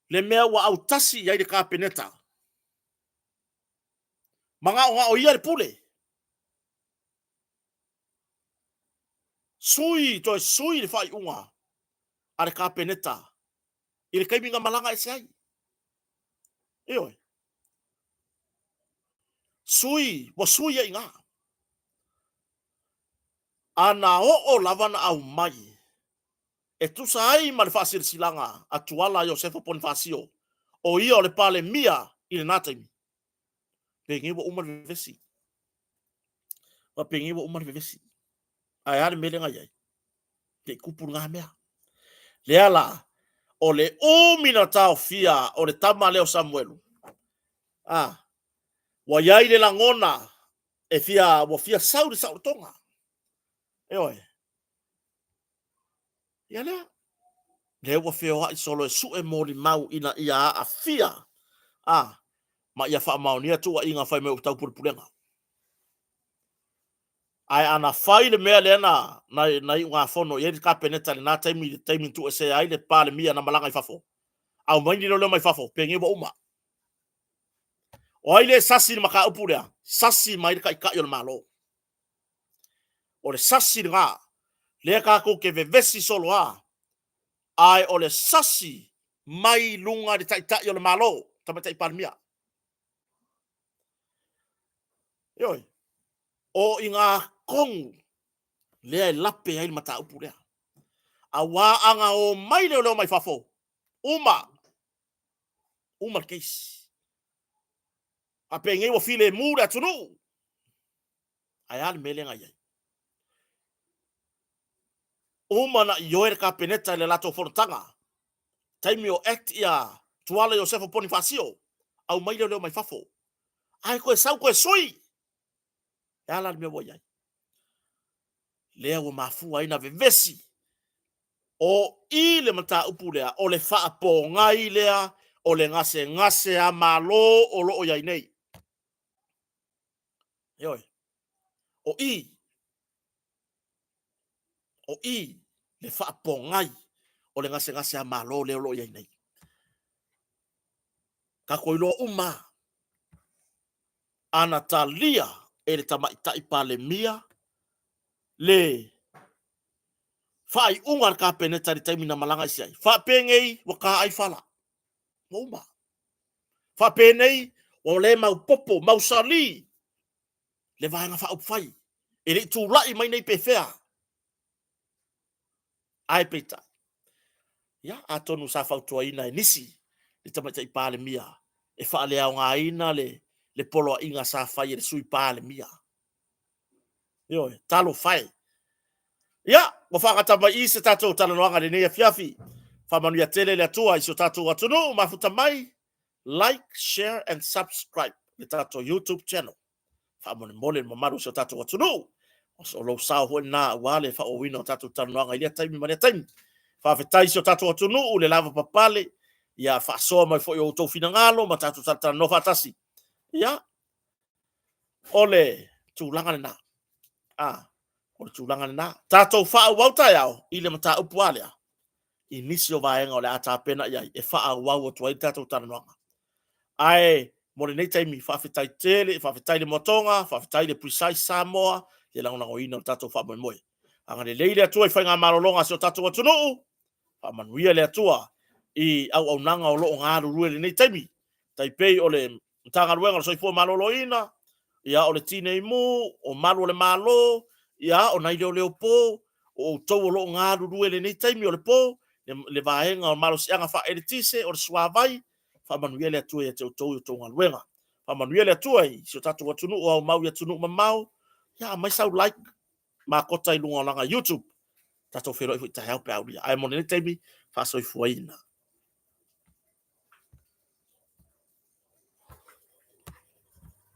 Le mea wa au tasi iai le kāpeneta. Manga o ia le pule. Sui, toi sui le whai unga. A le kāpeneta. I le kaiminga malanga e se ai. Eoi. Sui, wa sui e inga. Ana o lavana au mai. E tusa ai ma le whaasir silanga a tuala Iosefo Ponifasio. O ia o le pale mia i le nataimi. Pengi wa umar vevesi. Wa pengi wa umar vevesi. Ai ale mele ngai ai. Te kupur ngā mea. Le ala, o le umina tau fia o le tama leo Samuelu. Wa iai le langona e fia, wa fia sauri tonga. Eoi. Ia lea. Le wa fia wa isolo e su e mori mau ina ia a fia. Ma ia wha mau nia tua inga whai meu tau purupurenga. Ai ana whai le mea leana na i ngā whono i eri ka peneta le nā taimi tu e se ai le pāle mia na malanga i whafo. Au maini leo mai whafo, pengi wa uma. O ai le sasi ni maka upurea, sasi mai ka ika i o le malo. O le sasi ni ngā, le ka ko ke vevesi solo a. ai ole sasi mai lunga de tai o le malo tama tai palmia yoi o inga kong le lape ai mata upu le awa anga o mai le mai fafo uma case a pengi o file mura tunu ai al melenga ai uma na yoer ka peneta le lato fortanga taimi o act ia tuala Joseph Bonifacio au mai le mai fafo ai ko sau ko sui ala me voyai le o mafu ai na vevesi o ile mata upulea o le faa po ngai lea o le ngase a malo o lo o yai nei yoi o i le faa po ngai o le ngase a malo le o lo o yai nei ka koilo uma ana talia e le tamaita i pale mia le fai ungar ka peneta di taimi na malanga siai fa pengei waka ai fala uma fa penei o le mau popo mau sali le vanga fa upfai e le tu lai mai nei pefea ai peta ya atonu sa fa tu ina nisi le tamaita i pale mia e fa le nga ina le polo inga sa fa ye sui pale mia yo talo fai ya mo fa kata ba i se tato talo nga le ne fiafi fa manu ya tele le tua i so tato watu mafuta mai like share and subscribe le tato YouTube channel fa mole mamaru so tato watu so lo sa ho na wale fa o wino tato talo nga ile taimi mane taimi fa fetai so tato watu le lava papale ya fa so mai fo yo to finangalo ma tato tata no fatasi ya ole tulanga na o tulanga na tato fa wauta yao ile mata upuale inisio vaenga ole ata pena ya e fa wau to tato tano ai mo le taimi fa fetai tele fa fetai le motonga fa fetai le precise samoa le langa ngo ino tato fa mo anga le leile atua fa nga malolonga so tato watu fa manuia le atua i au nanga o lo nga ru le taimi taipei ole tanga luenga so fo maloloina ia ole tine mu o malo le malo ia o nai le po o to lo nga ru le nei taimi ole po le vaenga o malo sianga fa editise o suavai fa manuia le atua te to nga luenga fa manuia le atua i so tatu watu o mau ya tunu mau ya mai sau like ma kota i lunga langa YouTube tatu fero i ta help out ai mo nei taimi fa so i fuaina